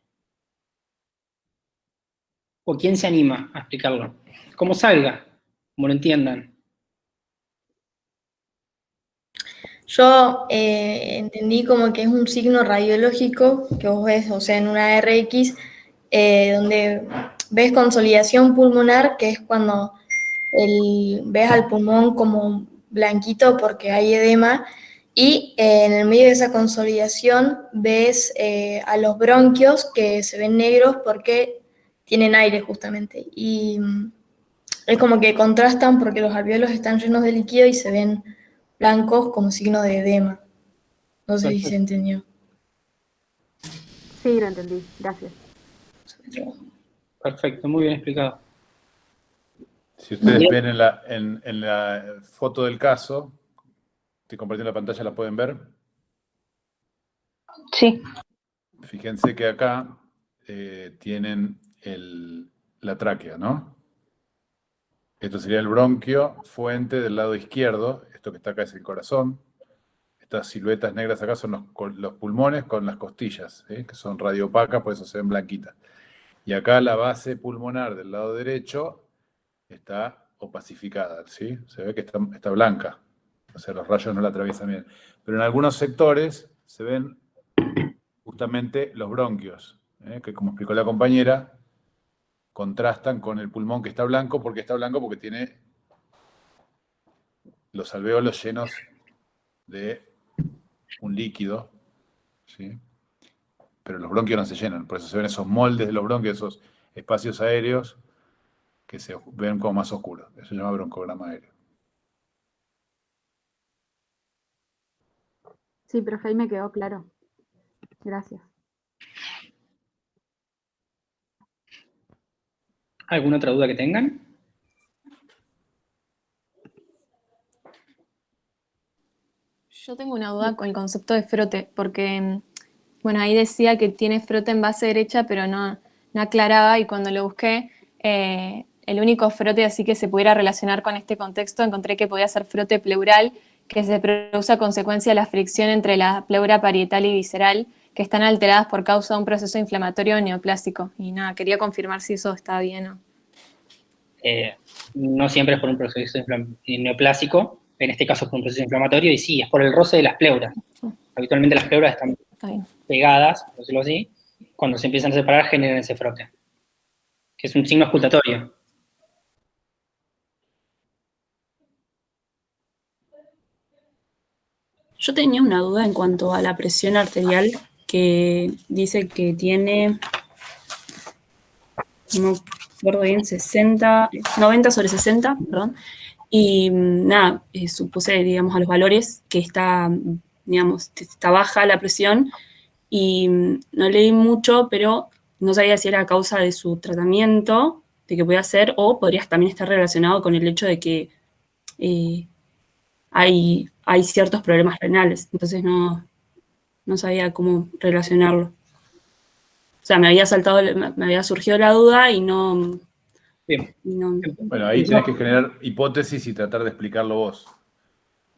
¿O quién se anima a explicarlo? Como salga, como lo entiendan. Yo entendí como que es un signo radiológico que vos ves, o sea, en una RX, donde ves consolidación pulmonar, que es cuando ves al pulmón como blanquito porque hay edema, y en el medio de esa consolidación ves a los bronquios que se ven negros porque tienen aire justamente. Y es como que contrastan porque los alvéolos están llenos de líquido y se ven blancos como signo de edema. No sé si se entendió. Sí, lo entendí. Gracias. Perfecto, muy bien explicado. Si ustedes ven en la foto del caso, estoy compartiendo la pantalla, ¿la pueden ver? Sí. Fíjense que acá tienen la tráquea, ¿no? Esto sería el bronquio fuente del lado izquierdo. Esto que está acá es el corazón. estas siluetas negras acá son los pulmones con las costillas, ¿sí? Que son radiopacas, por eso se ven blanquitas. Y acá la base pulmonar del lado derecho está opacificada, ¿sí? Se ve que está blanca, o sea, los rayos no la atraviesan bien. Pero en algunos sectores se ven justamente los bronquios, que como explicó la compañera, contrastan con el pulmón que está blanco. ¿Por qué está blanco? Porque tiene los alvéolos llenos de un líquido, ¿sí? Pero los bronquios no se llenan, por eso se ven esos moldes de los bronquios, esos espacios aéreos que se ven como más oscuros. Eso se llama broncograma aéreo. Sí, profe, ahí me quedó claro. Gracias. ¿Alguna otra duda que tengan? Yo tengo una duda con el concepto de frote, porque, bueno, ahí decía que tiene frote en base derecha, pero no aclaraba, y cuando lo busqué, el único frote así que se pudiera relacionar con este contexto, encontré que podía ser frote pleural, que se produce a consecuencia de la fricción entre la pleura parietal y visceral, que están alteradas por causa de un proceso inflamatorio neoplásico. Y nada, quería confirmar si eso está bien o... No siempre es por un proceso neoplásico, en este caso es por un proceso inflamatorio, y sí, es por el roce de las pleuras. Habitualmente las pleuras están pegadas, por decirlo así, cuando se empiezan a separar generan ese frote, que es un signo auscultatorio. Yo tenía una duda en cuanto a la presión arterial, que dice que tiene, no recuerdo bien, 90/60, perdón, y nada, supuse, digamos, a los valores que está, digamos, está baja la presión, y no leí mucho, pero no sabía si era a causa de su tratamiento, de que podía ser, o podría también estar relacionado con el hecho de que hay ciertos problemas renales, entonces no sabía cómo relacionarlo. O sea, me había surgido la duda y no... Bien. Bueno, ahí tenés que generar hipótesis y tratar de explicarlo vos.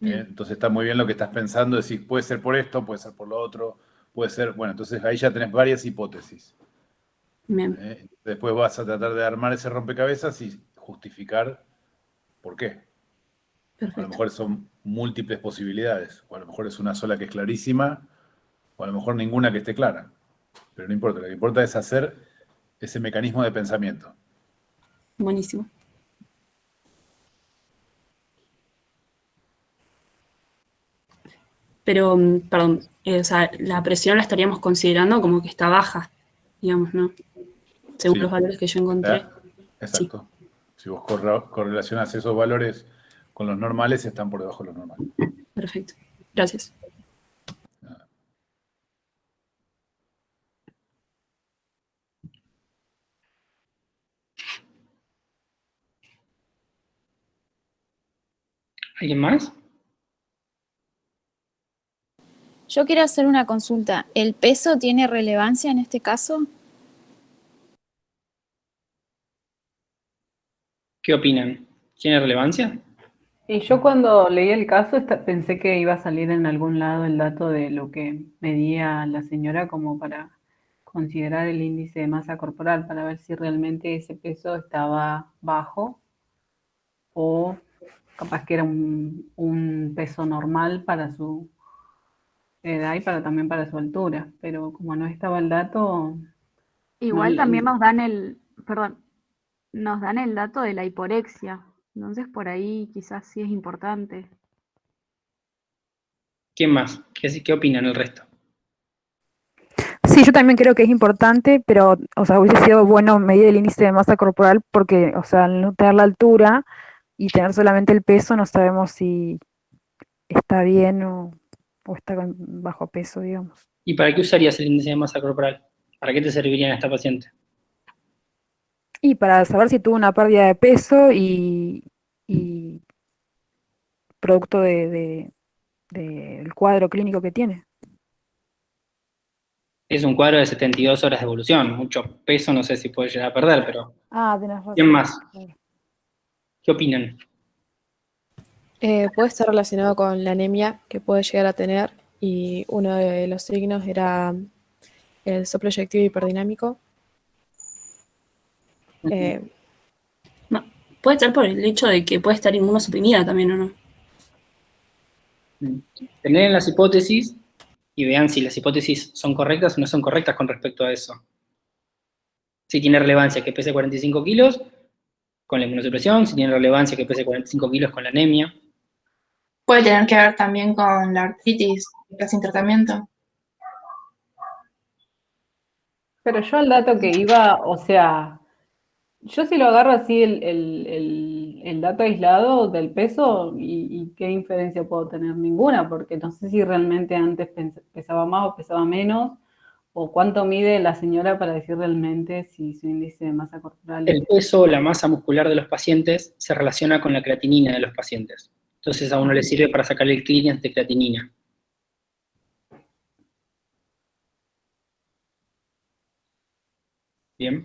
Entonces está muy bien lo que estás pensando, decir, puede ser por esto, puede ser por lo otro, puede ser... Bueno, entonces ahí ya tenés varias hipótesis. Bien. Después vas a tratar de armar ese rompecabezas y justificar por qué. Perfecto. A lo mejor son múltiples posibilidades, o a lo mejor es una sola que es clarísima, o a lo mejor ninguna que esté clara. Pero no importa, lo que importa es hacer ese mecanismo de pensamiento. Buenísimo. Pero, perdón, o sea, la presión la estaríamos considerando como que está baja, digamos, ¿no? Según los valores que yo encontré. Exacto. Sí. Si vos correlacionás esos valores con los normales, están por debajo de los normales. Perfecto. Gracias. ¿Alguien más? Yo quiero hacer una consulta. ¿El peso tiene relevancia en este caso? ¿Qué opinan? ¿Tiene relevancia? Y yo cuando leí el caso pensé que iba a salir en algún lado el dato de lo que medía la señora como para considerar el índice de masa corporal, para ver si realmente ese peso estaba bajo o capaz que era un peso normal para su edad y también para su altura, pero como no estaba el dato... Igual también nos dan nos dan el dato de la hiporexia, entonces por ahí quizás sí es importante. ¿Quién más? ¿Qué opinan el resto? Sí, yo también creo que es importante, pero, o sea, hubiese sido bueno medir el índice de masa corporal porque, o sea, al no tener la altura y tener solamente el peso, no sabemos si está bien o está bajo peso, digamos. ¿Y para qué usarías el índice de masa corporal? ¿Para qué te serviría en esta paciente? Y para saber si tuvo una pérdida de peso y producto del cuadro clínico que tiene. Es un cuadro de 72 horas de evolución. Mucho peso no sé si puede llegar a perder, pero... Ah, tenés razón. ¿Quién más? ¿Qué opinan? Puede estar relacionado con la anemia que puede llegar a tener, y uno de los signos era el soplo eyectivo hiperdinámico. No, puede estar por el hecho de que puede estar inmunosuprimida también, ¿o no? Generen las hipótesis y vean si las hipótesis son correctas o no son correctas con respecto a eso. Si tiene relevancia que pese 45 kilos con la inmunosupresión, si tiene relevancia que pese 45 kilos con la anemia. Puede tener que ver también con la artritis que está sin tratamiento. Pero yo el dato que iba, o sea, yo si lo agarro así el dato aislado del peso, y qué diferencia puedo tener, ninguna, porque no sé si realmente antes pesaba más o pesaba menos, o cuánto mide la señora para decir realmente si su índice de masa corporal El peso o la masa muscular de los pacientes se relaciona con la creatinina de los pacientes. Entonces a uno le sirve para sacar el clearance de creatinina. Bien.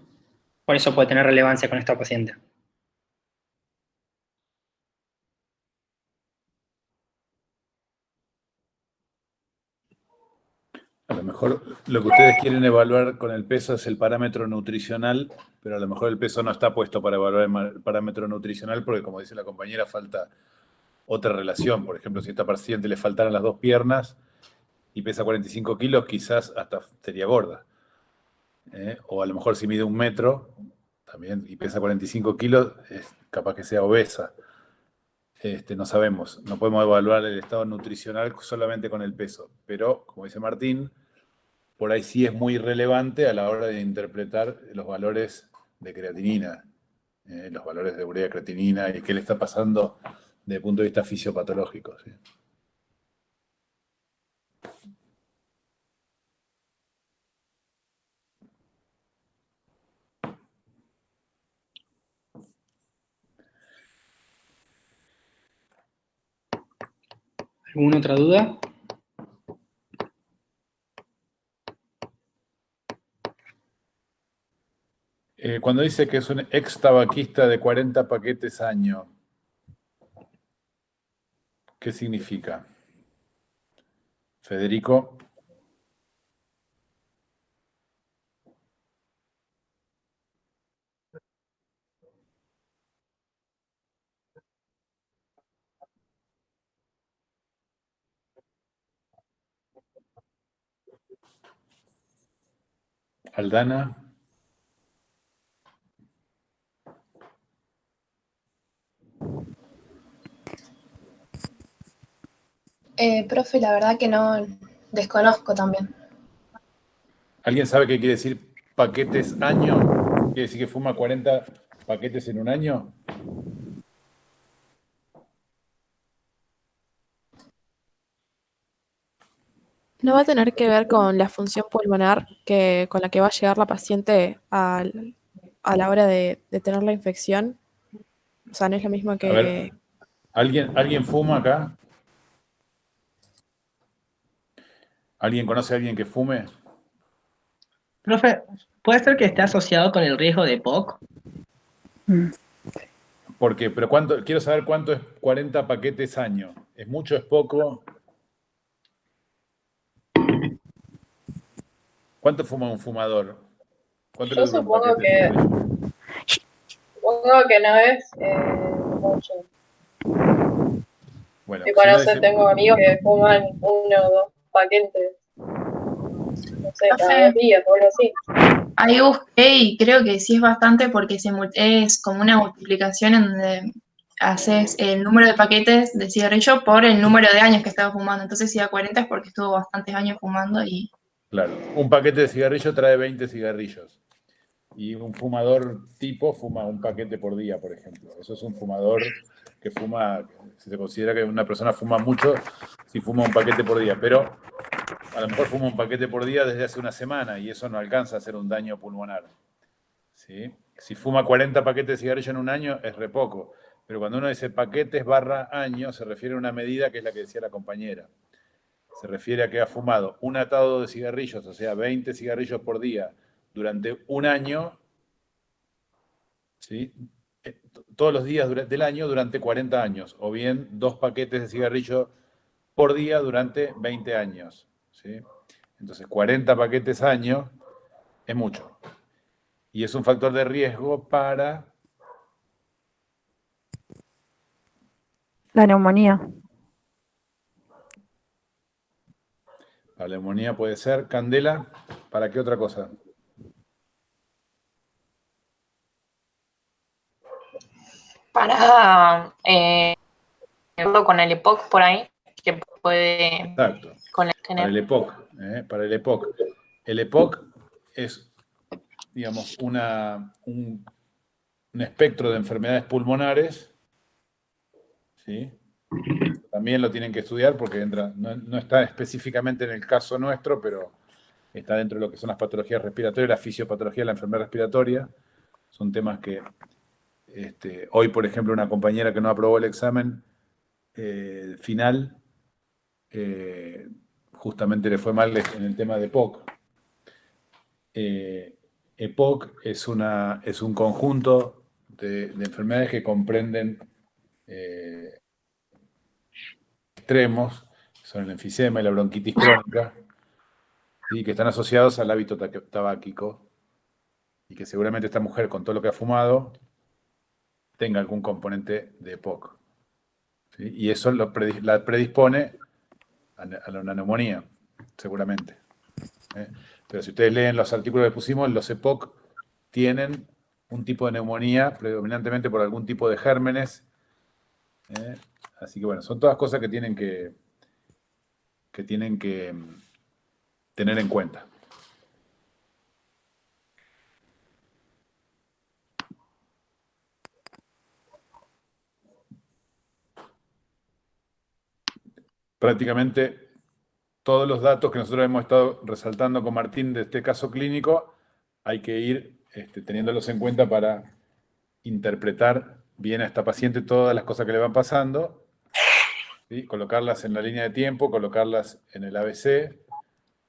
Por eso puede tener relevancia con esta paciente. A lo mejor lo que ustedes quieren evaluar con el peso es el parámetro nutricional, pero a lo mejor el peso no está puesto para evaluar el parámetro nutricional porque, como dice la compañera, falta otra relación. Por ejemplo, si a esta paciente le faltaran las dos piernas y pesa 45 kilos, quizás hasta sería gorda. O a lo mejor si mide 1 metro también y pesa 45 kilos, es capaz que sea obesa. No sabemos, no podemos evaluar el estado nutricional solamente con el peso, pero como dice Martín, por ahí sí es muy relevante a la hora de interpretar los valores de creatinina, los valores de urea creatinina y qué le está pasando desde el punto de vista fisiopatológico. ¿Sí? ¿Alguna otra duda? Cuando dice que es un ex tabaquista de 40 paquetes año, ¿qué significa? Federico. Aldana. Profe, la verdad que no, desconozco también. ¿Alguien sabe qué quiere decir paquetes año? ¿Quiere decir que fuma 40 paquetes en un año? No va a tener que ver con la función pulmonar con la que va a llegar la paciente a la hora de tener la infección. O sea, no es lo mismo que... A ver, ¿alguien fuma acá? ¿Alguien conoce a alguien que fume? Profe, ¿puede ser que esté asociado con el riesgo de POC? ¿Por qué? Pero quiero saber cuánto es 40 paquetes año. ¿Es mucho, es poco? ¿Cuánto fuma un fumador? ¿Cuánto Yo le dura un supongo paquete de cigarrillo? que no es mucho. Bueno, Tipo, si no no sé, dice, tengo amigos que fuman 1 o 2 paquetes, no sé, cada 2 días o algo así. Ahí busqué y creo que sí es bastante porque es como una multiplicación en donde haces el número de paquetes de cigarrillo por el número de años que estaba fumando. Entonces si da 40 es porque estuvo bastantes años fumando y... claro, un paquete de cigarrillo trae 20 cigarrillos. Y un fumador tipo fuma un paquete por día, por ejemplo. Eso es un fumador que fuma, se considera que una persona fuma mucho si fuma un paquete por día, pero a lo mejor fuma un paquete por día desde hace una semana y eso no alcanza a hacer un daño pulmonar. ¿Sí? Si fuma 40 paquetes de cigarrillo en un año es re poco, pero cuando uno dice paquetes / año se refiere a una medida que es la que decía la compañera. Se refiere a que ha fumado un atado de cigarrillos, o sea, 20 cigarrillos por día durante un año, ¿sí? todos los días del año durante 40 años, o bien 2 paquetes de cigarrillo por día durante 20 años. ¿Sí? Entonces, 40 paquetes año es mucho. Y es un factor de riesgo para la neumonía. la neumonía puede ser. Candela, ¿para qué otra cosa? Para con el EPOC por ahí, que puede Exacto. Para tener. el EPOC. Para el EPOC. El EPOC es, digamos, un espectro de enfermedades pulmonares. ¿Sí? También lo tienen que estudiar porque no está específicamente en el caso nuestro, pero está dentro de lo que son las patologías respiratorias, la fisiopatología de la enfermedad respiratoria. Son temas que hoy, por ejemplo, una compañera que no aprobó el examen final, justamente le fue mal en el tema de EPOC. EPOC es un conjunto de enfermedades que comprenden extremos, son el enfisema y la bronquitis crónica, ¿sí? Que están asociados al hábito tabáquico, y que seguramente esta mujer, con todo lo que ha fumado, tenga algún componente de EPOC. ¿Sí? Y eso la predispone a una neumonía, seguramente. Pero si ustedes leen los artículos que pusimos, los EPOC tienen un tipo de neumonía, predominantemente por algún tipo de gérmenes. Así que bueno, son todas cosas que tienen que tener en cuenta. Prácticamente todos los datos que nosotros hemos estado resaltando con Martín de este caso clínico, hay que ir teniéndolos en cuenta para interpretar bien a esta paciente todas las cosas que le van pasando, ¿sí? Colocarlas en la línea de tiempo, colocarlas en el ABC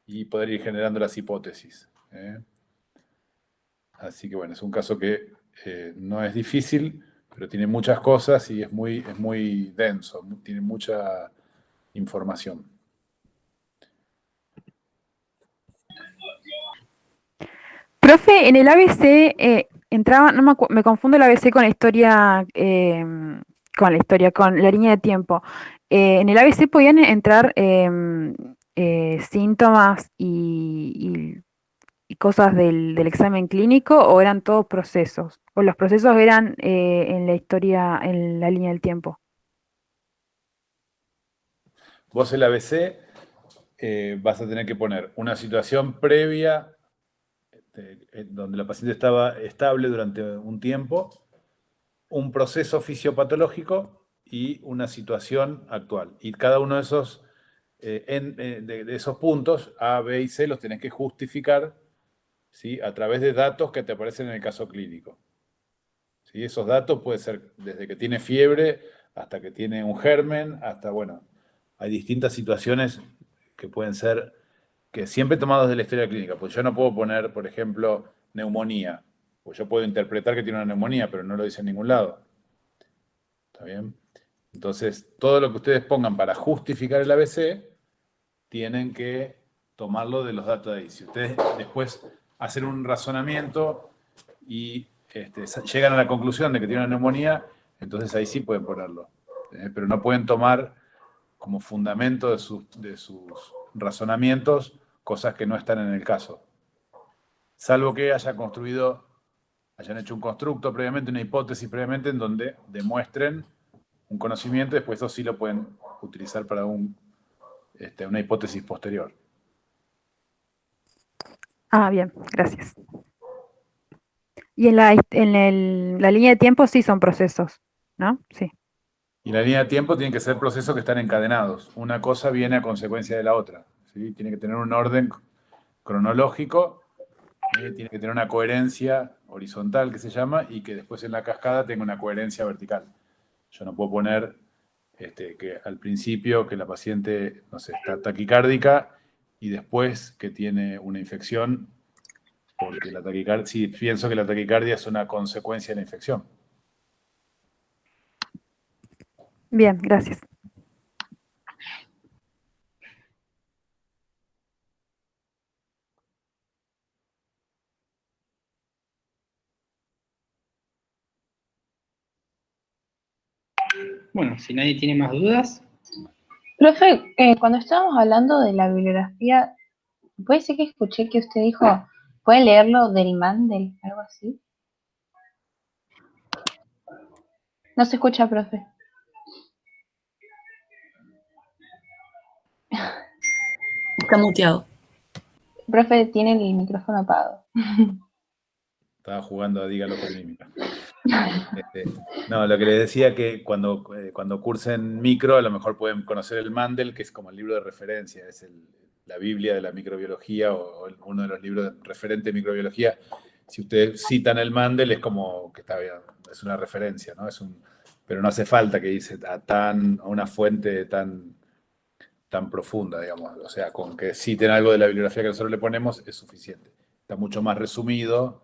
y poder ir generando las hipótesis. Así que bueno, es un caso que no es difícil, pero tiene muchas cosas y es muy denso, tiene mucha información. Profe, en el ABC entraba, no me confundo el ABC con la historia, con la línea de tiempo. En el ABC podían entrar síntomas y cosas del examen clínico, o eran todos procesos, o los procesos eran en la historia, en la línea del tiempo. Vos el ABC vas a tener que poner una situación previa donde la paciente estaba estable durante un tiempo, un proceso fisiopatológico y una situación actual. Y cada uno de esos, de esos puntos, A, B y C, los tenés que justificar, ¿sí? A través de datos que te aparecen en el caso clínico. ¿Sí? Esos datos pueden ser desde que tiene fiebre hasta que tiene un germen, hasta, bueno, hay distintas situaciones que pueden ser, que siempre tomados de la historia clínica. Pues yo no puedo poner, por ejemplo, neumonía. Pues yo puedo interpretar que tiene una neumonía, pero no lo dice en ningún lado. ¿Está bien? Entonces, todo lo que ustedes pongan para justificar el ABC, tienen que tomarlo de los datos de ahí. Si ustedes después hacen un razonamiento y llegan a la conclusión de que tiene una neumonía, entonces ahí sí pueden ponerlo. Pero no pueden tomar como fundamento de sus razonamientos cosas que no están en el caso. Salvo que hayan hecho un constructo previamente, una hipótesis previamente, en donde demuestren un conocimiento, después eso sí lo pueden utilizar para una hipótesis posterior. Ah, bien, gracias. Y en la línea de tiempo sí son procesos, ¿no? Sí. Y la línea de tiempo tiene que ser procesos que están encadenados. Una cosa viene a consecuencia de la otra, ¿sí? Tiene que tener un orden cronológico, tiene que tener una coherencia horizontal, que se llama, y que después en la cascada tenga una coherencia vertical. Yo no puedo poner que al principio que la paciente, no sé, está taquicárdica y después que tiene una infección, porque si pienso que la taquicardia es una consecuencia de la infección. Bien, gracias. Bueno, si nadie tiene más dudas. Profe, cuando estábamos hablando de la bibliografía, ¿puede ser que escuché que usted dijo, ¿puede leerlo del Mandel? Algo así. No se escucha, profe. Está muteado. Profe, tiene el micrófono apagado. Estaba jugando a Dígalo con Mímica. No, lo que les decía que cuando cursen micro, a lo mejor pueden conocer el Mandel, que es como el libro de referencia, es la Biblia de la microbiología o uno de los libros referentes de microbiología. Si ustedes citan el Mandel, es como que está bien, es una referencia, ¿no? Pero no hace falta que dice a una fuente tan profunda, digamos. O sea, con que citen algo de la bibliografía que nosotros le ponemos es suficiente. Está mucho más resumido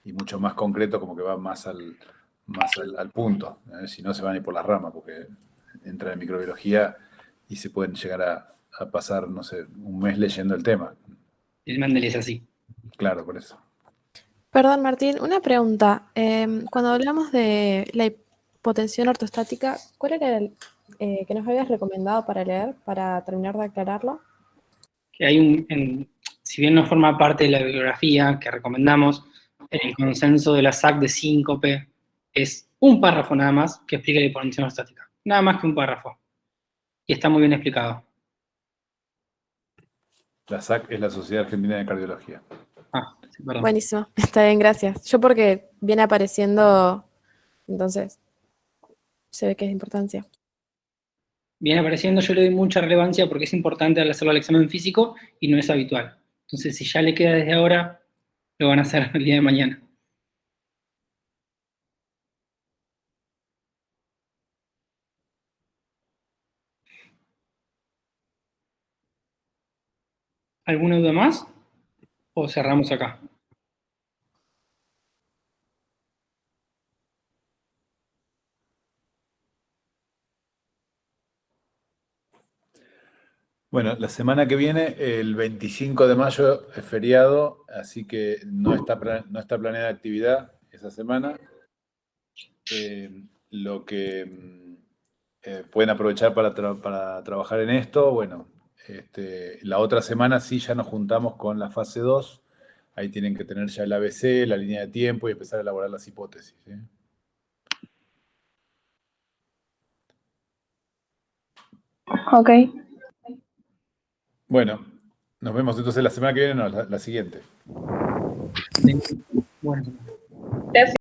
y mucho más concreto, como que va más al punto. Si no, se van a ir por las ramas, porque entra en microbiología y se pueden llegar a pasar, no sé, un mes leyendo el tema. El Mandel es así. Claro, por eso. Perdón, Martín, una pregunta. Cuando hablamos de la hipotensión ortostática, ¿cuál era el que nos habías recomendado para leer, para terminar de aclararlo? Que hay si bien no forma parte de la bibliografía que recomendamos, en el consenso de la SAC de síncope es un párrafo nada más que explica la hipotensión ortostática. Nada más que un párrafo. Y está muy bien explicado. La SAC es la Sociedad Argentina de Cardiología. Sí, perdón. Buenísimo, está bien, gracias. Yo porque viene apareciendo, entonces se ve que es de importancia. Viene apareciendo, yo le doy mucha relevancia porque es importante al hacerlo al examen físico y no es habitual. Entonces, si ya le queda desde ahora, lo van a hacer el día de mañana. ¿Alguna duda más? ¿O cerramos acá? Bueno, la semana que viene, el 25 de mayo, es feriado, así que no está planeada actividad esa semana. Lo que pueden aprovechar para trabajar en esto, bueno, la otra semana sí ya nos juntamos con la fase 2. Ahí tienen que tener ya el ABC, la línea de tiempo y empezar a elaborar las hipótesis, ¿sí? Ok. Bueno, nos vemos entonces la semana que viene, no, la siguiente. Bueno. Gracias.